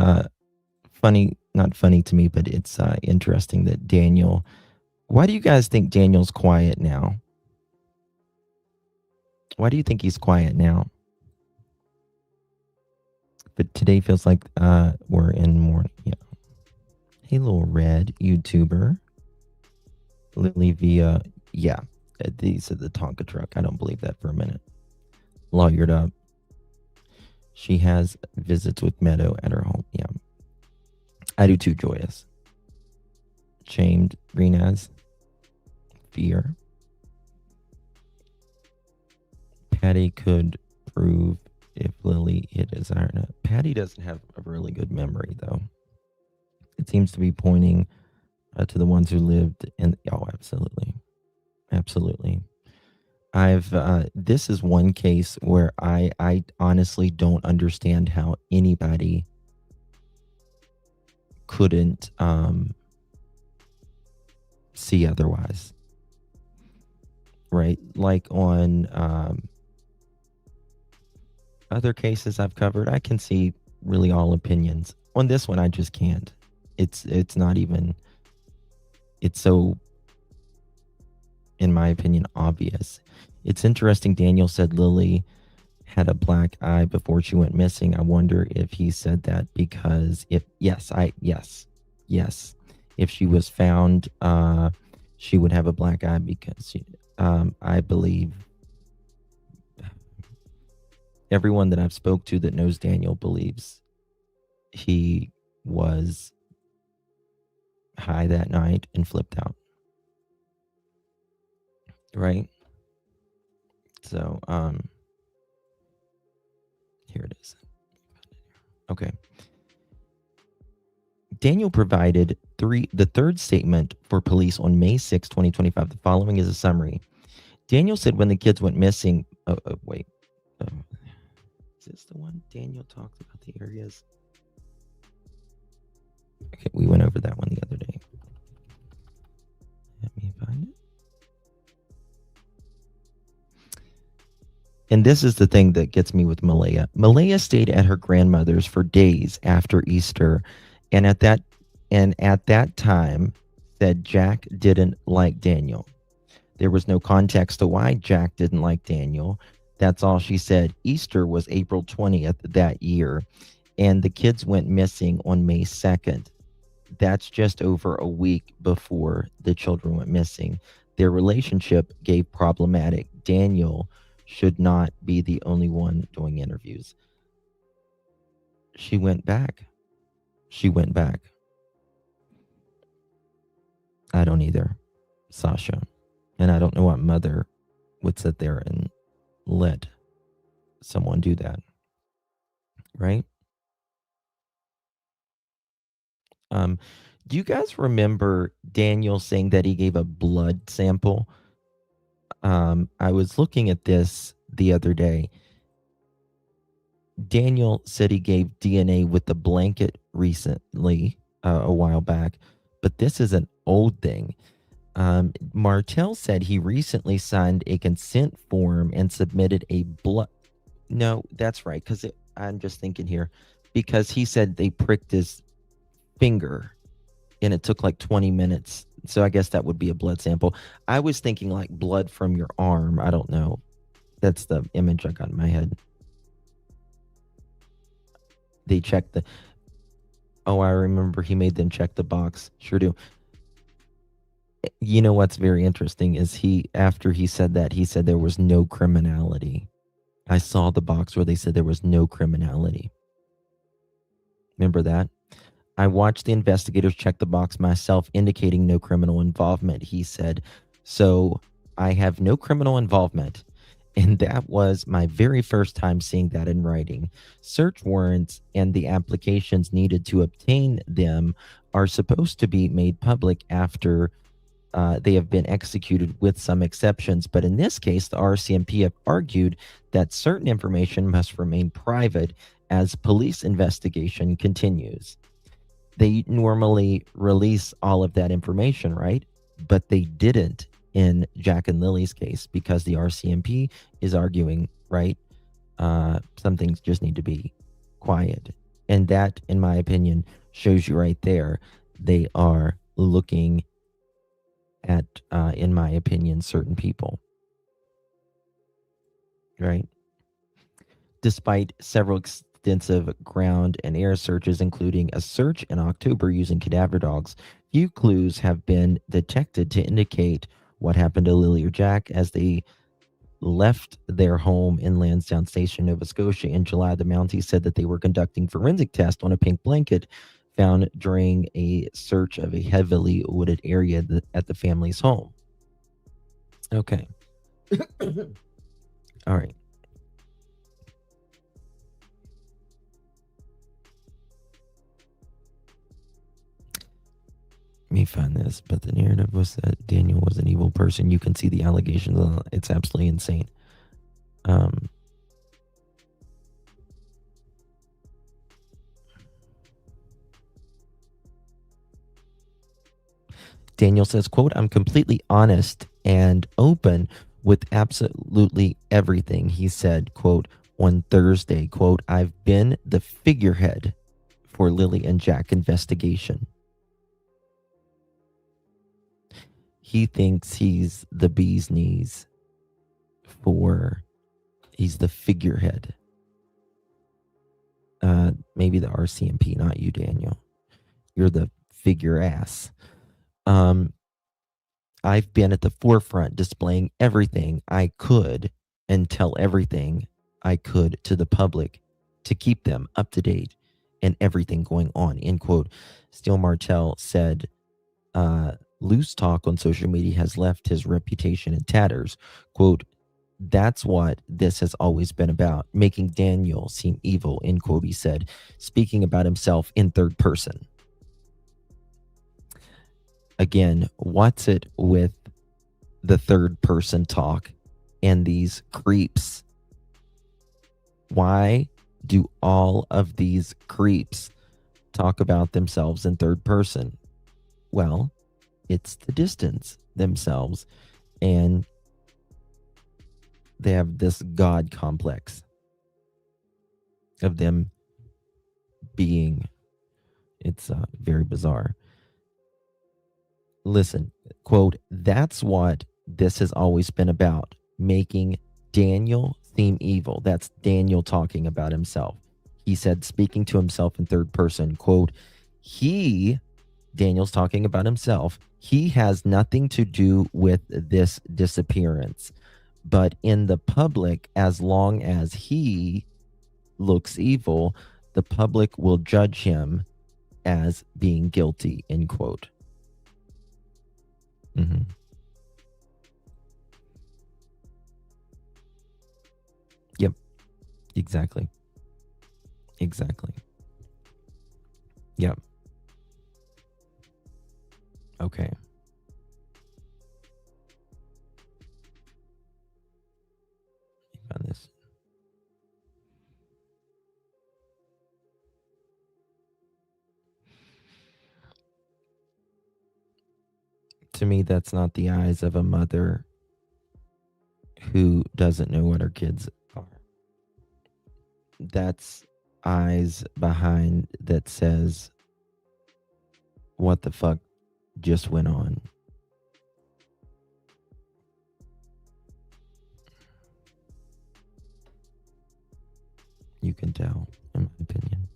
funny, not funny to me, but it's interesting that Daniel. Why do you guys think Daniel's quiet now? Why do you think he's quiet now? But today feels like we're in morning. Yeah. Hey, little red YouTuber. Lily via. Yeah. These are the Tonka truck. I don't believe that for a minute. Lawyered up. She has visits with Meadow at her home. Yeah. I do too, Joyous. Shamed, green as. Fear. Patty could prove if Lily hit his iron. Patty doesn't have a really good memory, though. It seems to be pointing to the ones who lived in. Oh, absolutely. Absolutely. This is one case where I honestly don't understand how anybody couldn't see otherwise. Right. right? Like on other cases I've covered, I can see really all opinions. On this one, I just can't. It's not even, it's so, in my opinion, obvious. It's interesting. Daniel said Lilly had a black eye before she went missing. I wonder if he said that because yes. If she was found, she would have a black eye because I believe everyone that I've spoke to that knows Daniel believes he was high that night and flipped out. Right? So, here it is. Okay. Daniel provided the third statement for police on May 6, 2025. The following is a summary. Daniel said when the kids went missing, wait. Is this the one? Daniel talked about the areas. Okay, we went over that one the other day. Let me find it. And this is the thing that gets me with Malaya. Malaya stayed at her grandmother's for days after Easter, and at that time said Jack didn't like Daniel. There was no context to why Jack didn't like Daniel. That's all she said. Easter was April 20th that year, and the kids went missing on May 2nd. That's just over a week before the children went missing. Their relationship gave problematic. Daniel should not be the only one doing interviews. She went back. I don't either, Sasha. And I don't know what mother would sit there and let someone do that. Right? Do you guys remember Daniel saying that he gave a blood sample? I was looking at this the other day. Daniel said he gave DNA with the blanket recently, a while back, but this is an old thing. Martel said he recently signed a consent form and submitted a blood. No, that's right. Because I'm just thinking here, because he said they pricked his finger and it took like 20 minutes. So I guess that would be a blood sample. I was thinking like blood from your arm. I don't know. That's the image I got in my head. They checked the... Oh, I remember he made them check the box. Sure do. You know what's very interesting is after he said that, he said there was no criminality. I saw the box where they said there was no criminality. Remember that? I watched the investigators check the box myself, indicating no criminal involvement. He said, so I have no criminal involvement. And that was my very first time seeing that in writing. Search warrants and the applications needed to obtain them are supposed to be made public after they have been executed, with some exceptions. But in this case, the RCMP have argued that certain information must remain private as police investigation continues. They normally release all of that information, right? But they didn't in Jack and Lilly's case because the RCMP is arguing, right? Some things just need to be quiet. And that, in my opinion, shows you right there, they are looking at, in my opinion, certain people, right? Despite several extensive ground and air searches, including a search in October using cadaver dogs, few clues have been detected to indicate what happened to Lilly or Jack as they left their home in Lansdowne Station, Nova Scotia. In July, the Mounties said that they were conducting forensic tests on a pink blanket found during a search of a heavily wooded area at the family's home. Okay. All right. Let me find this, but the narrative was that Daniel was an evil person. You can see the allegations. It's absolutely insane. Daniel says, quote, I'm completely honest and open with absolutely everything. He said, quote, on Thursday, quote, I've been the figurehead for Lilly and Jack investigation. He thinks he's the bee's knees he's the figurehead. Maybe the RCMP, not you, Daniel. You're the figure ass. I've been at the forefront displaying everything I could and tell everything I could to the public to keep them up to date and everything going on, end quote. Steele Martell said, loose talk on social media has left his reputation in tatters. Quote, that's what this has always been about, making Daniel seem evil, end quote, he said, speaking about himself in third person. Again, what's it with the third person talk and these creeps? Why do all of these creeps talk about themselves in third person? Well, it's to distance themselves, and they have this God complex of them being, it's very bizarre. Listen, quote, that's what this has always been about, making Daniel seem evil. That's Daniel talking about himself. He said, speaking to himself in third person, quote, Daniel's talking about himself, he has nothing to do with this disappearance. But in the public, as long as he looks evil, the public will judge him as being guilty, end quote. Mm-hmm. Yep. Exactly. Yep. Okay. On this. To me, that's not the eyes of a mother who doesn't know what her kids are. That's eyes behind that says, what the fuck just went on? You can tell, in my opinion.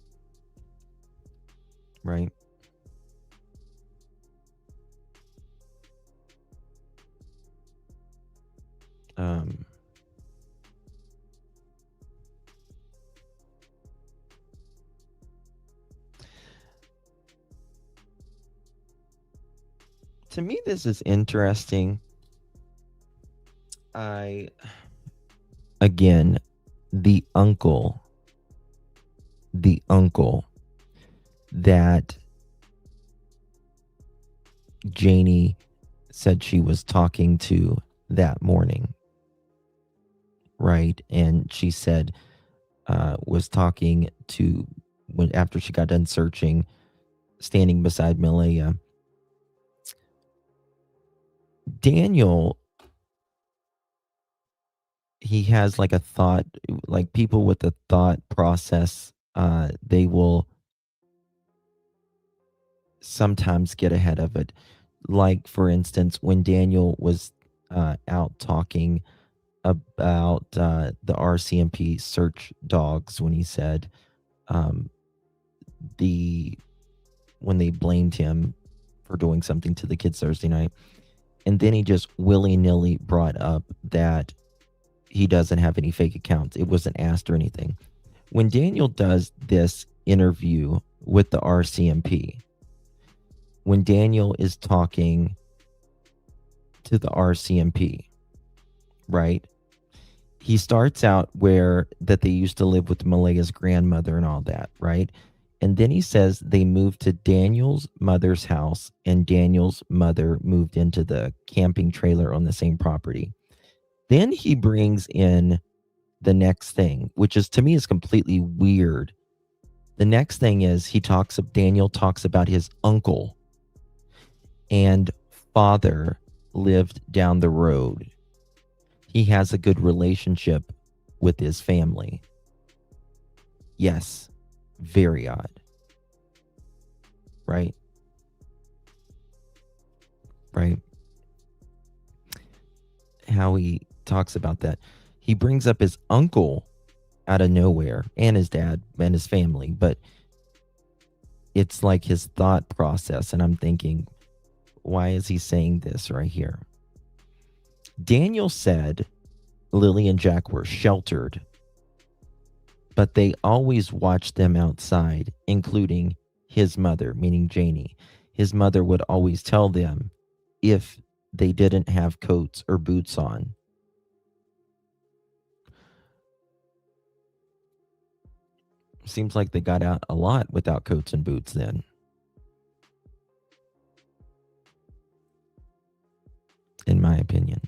Right? To me, this is interesting. Again, the uncle that Janie said she was talking to that morning, right? And she said was talking to, when after she got done searching, standing beside Malaya. Daniel, he has like a thought, like people with a thought process, they will sometimes get ahead of it. Like, for instance, when Daniel was out talking about the RCMP search dogs, when he said when they blamed him for doing something to the kids Thursday night, and then he just willy-nilly brought up that he doesn't have any fake accounts. It wasn't asked or anything. When Daniel does this interview with the RCMP, when Daniel is talking to the RCMP, right? He starts out where that they used to live with Malaya's grandmother and all that, right? And then he says they moved to Daniel's mother's house, and Daniel's mother moved into the camping trailer on the same property. Then he brings in the next thing, which is, to me, is completely weird. The next thing is Daniel talks about his uncle and father lived down the road. he has a good relationship with his family. Yes, very odd. Right? Right? How he talks about that. He brings up his uncle out of nowhere, and his dad and his family, but it's like his thought process, and I'm thinking, why is he saying this right here? Daniel said Lilly and Jack were sheltered, but they always watched them outside, including his mother, meaning Janie. His mother would always tell them if they didn't have coats or boots on. Seems like they got out a lot without coats and boots then. In my opinion.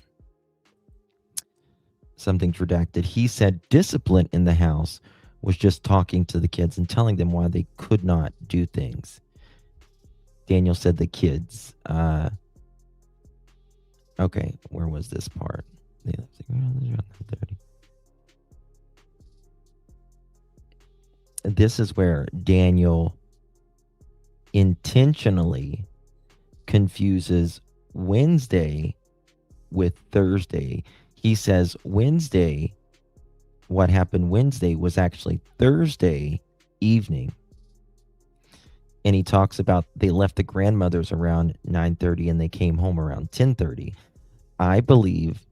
Something's redacted. He said discipline in the house was just talking to the kids and telling them why they could not do things. Daniel said the kids. Okay, where was this part? This is where Daniel intentionally confuses Wednesday with Thursday. He says Wednesday, what happened Wednesday was actually Thursday evening. And he talks about they left the grandmothers around 9:30 and they came home around 10:30. I believe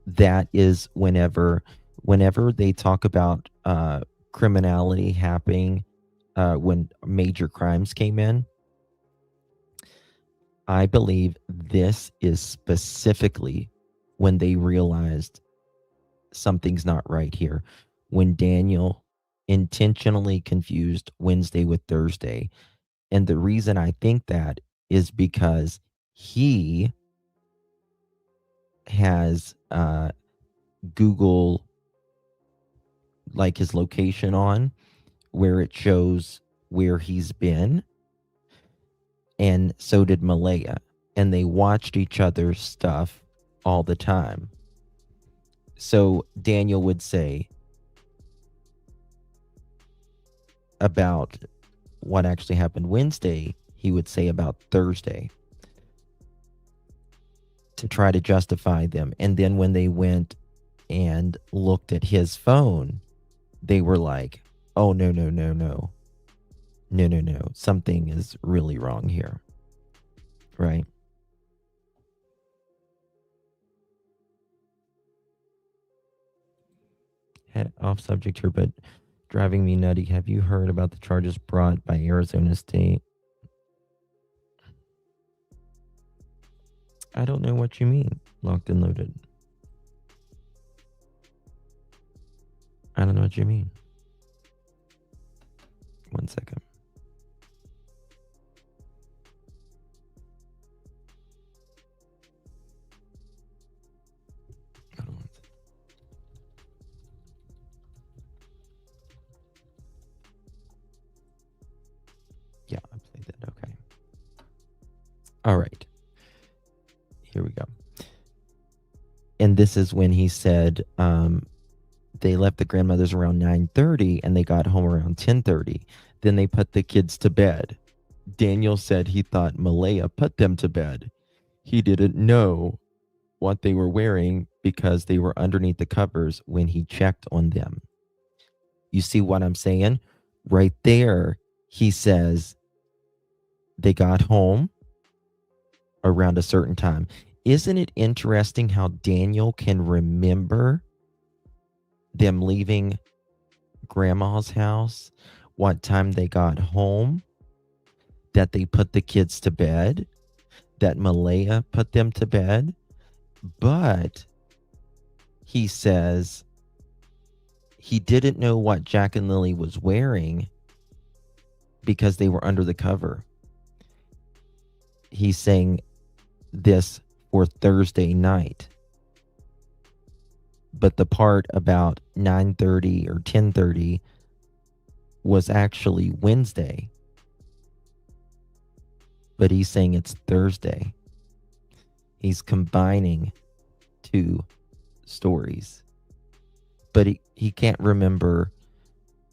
that is whenever they talk about criminality happening, when major crimes came in. I believe this is specifically when they realized something's not right here. When Daniel intentionally confused Wednesday with Thursday. And the reason I think that is because he has Google, like his location on, where it shows where he's been. And so did Malaya. And they watched each other's stuff all the time. So Daniel would say about what actually happened Wednesday, he would say about Thursday to try to justify them. And then when they went and looked at his phone, they were like, oh, no. Something is really wrong here. Right? Off subject here, but driving me nutty. Have you heard about the charges brought by Arizona State? I don't know what you mean, locked and loaded. I don't know what you mean. 1 second. Yeah, I played that. Okay. All right. Here we go. And this is when he said they left the grandmothers around 9:30 and they got home around 10:30. Then they put the kids to bed. Daniel said he thought Malaya put them to bed. He didn't know what they were wearing because they were underneath the covers when he checked on them. You see what I'm saying? Right there, he says they got home around a certain time. Isn't it interesting how Daniel can remember them leaving grandma's house, what time they got home, that they put the kids to bed, that Malaya put them to bed, but he says he didn't know what Jack and Lilly was wearing because they were under the cover. He's saying this for Thursday night. But the part about 9:30 or 10:30 was actually Wednesday. But he's saying it's Thursday. He's combining two stories, but he can't remember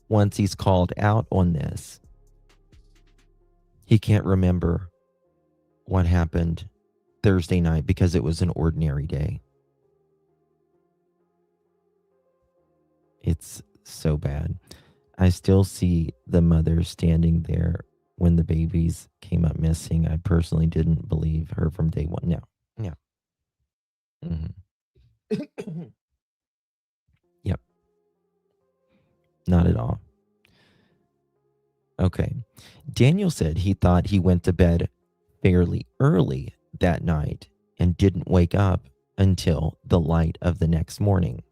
once he's called out on this. He can't remember what happened Thursday night because it was an ordinary day. It's so bad. I still see the mother standing there when the babies came up missing. I personally didn't believe her from day one. No. Mhm. Yep. Not at all. Okay. Daniel said he thought he went to bed fairly early that night and didn't wake up until the light of the next morning.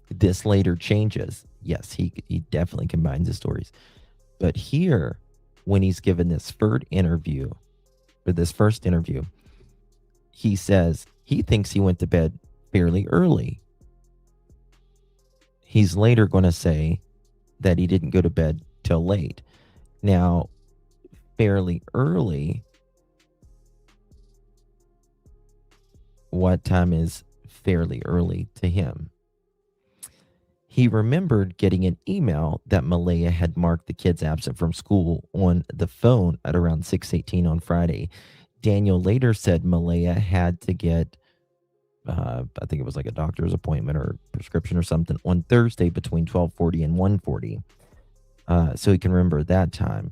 This later changes. Yes, he definitely combines the stories. But here, when he's given this first interview, he says he thinks he went to bed fairly early. He's later going to say that he didn't go to bed till late. Now, fairly early, what time is fairly early to him? He remembered getting an email that Malaya had marked the kids absent from school on the phone at around 6:18 on Friday. Daniel later said Malaya had to get, I think it was like a doctor's appointment or prescription or something on Thursday between 12:40 and 1:40. So he can remember that time.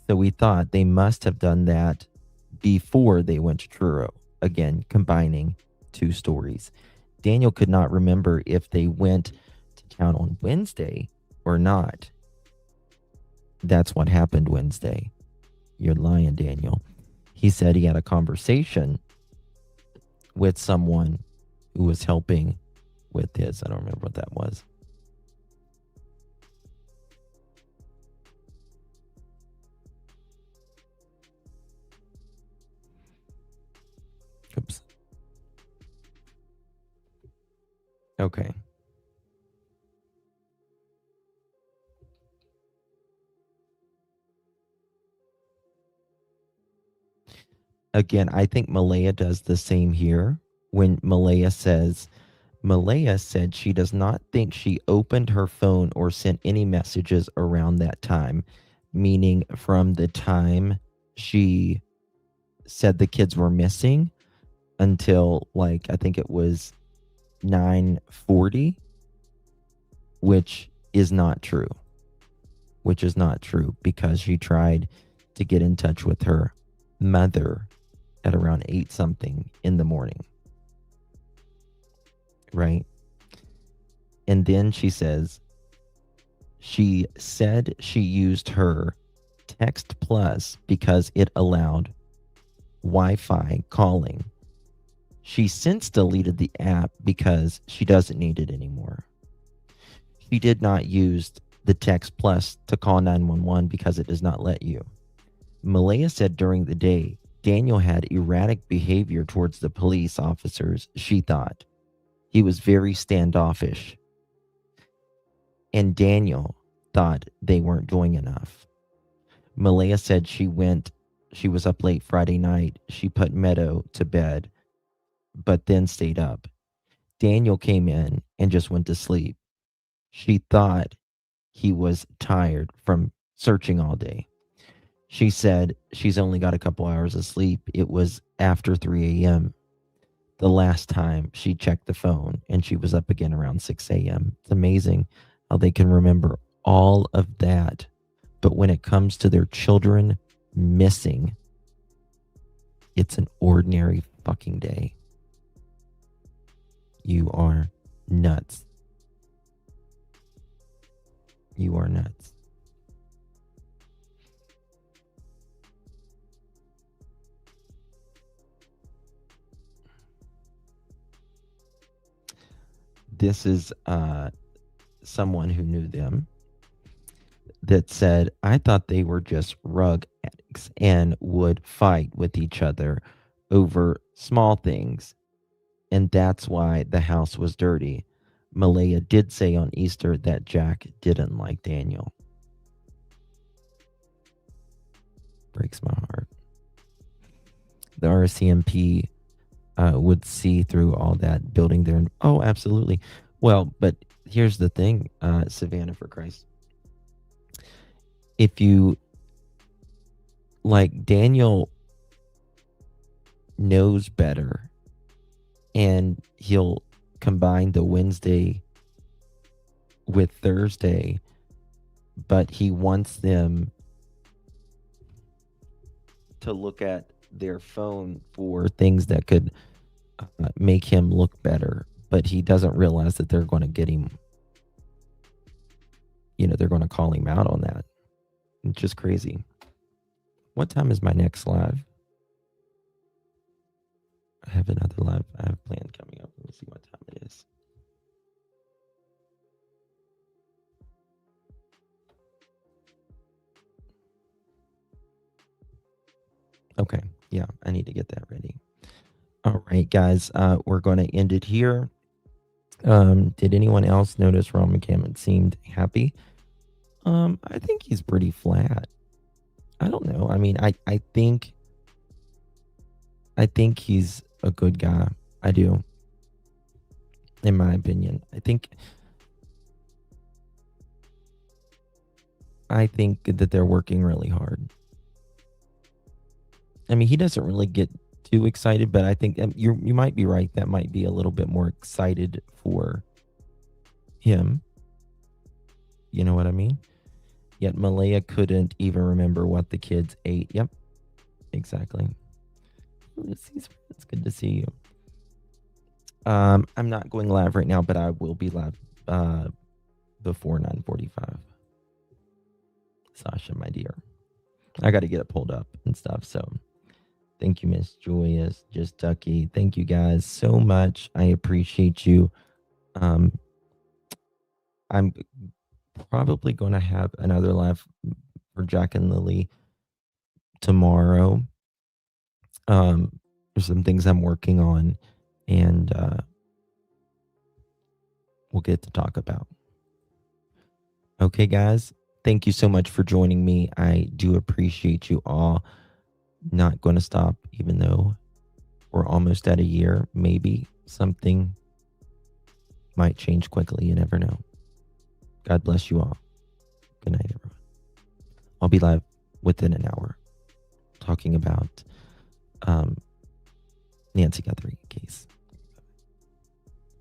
So we thought they must have done that before they went to Truro. Again, combining two stories. Daniel could not remember if they went to town on Wednesday or not. That's what happened Wednesday. You're lying, Daniel. He said he had a conversation with someone who was helping with his, I don't remember what that was. Oops. Okay. Again, I think Malaya does the same here when Malaya said she does not think she opened her phone or sent any messages around that time, meaning from the time she said the kids were missing until like, I think it was 9:40, which is not true. Because she tried to get in touch with her mother at around 8 something in the morning. Right? And then she said she used her Text Plus because it allowed Wi-Fi calling. She since deleted the app because she doesn't need it anymore. She did not use the Text Plus to call 911 because it does not let you. Malaya said during the day, Daniel had erratic behavior towards the police officers, she thought. He was very standoffish. And Daniel thought they weren't doing enough. Malaya said she was up late Friday night. She put Meadow to bed, but then stayed up. Daniel came in and just went to sleep. She thought he was tired from searching all day. She said she's only got a couple hours of sleep. It was after 3 a.m. the last time she checked the phone, and she was up again around 6 a.m. It's amazing how they can remember all of that. But when it comes to their children missing, it's an ordinary fucking day. You are nuts. You are nuts. This is someone who knew them that said, I thought they were just rug addicts and would fight with each other over small things. And that's why the house was dirty. Malaya did say on Easter that Jack didn't like Daniel. Breaks my heart. The RCMP would see through all that building there. Oh, absolutely. Well, but here's the thing, Savannah, for Christ. If you, like, Daniel knows better, and he'll combine the Wednesday with Thursday, but he wants them to look at their phone for things that could make him look better, but he doesn't realize that they're going to get him, they're going to call him out on that. It's just crazy. What time is my next live? I have another live I have planned coming up. Let me see what time it is. Okay, yeah, I need to get that ready. All right, guys, we're going to end it here. Did anyone else notice Ron McCamon seemed happy? I think he's pretty flat. I don't know. I mean, I think he's a good guy. I do. In my opinion. I think that they're working really hard. I mean, he doesn't really get too excited, but I think you might be right. That might be a little bit more excited for him. You know what I mean? Yet Malaya couldn't even remember what the kids ate. Yep, exactly. It's good to see you. I'm not going live right now, but I will be live before 9:45. Sasha, my dear, I got to get it pulled up and stuff. So thank you, Miss Joyous, Just Ducky. Thank you guys so much. I appreciate you. I'm probably going to have another live for Jack and Lilly tomorrow. There's some things I'm working on, and we'll get to talk about. Okay, guys, thank you so much for joining me. I do appreciate you all. Not going to stop, even though we're almost at a year. Maybe something might change quickly. You never know. God bless you all. Good night, everyone. I'll be live within an hour talking about Nancy Guthrie case.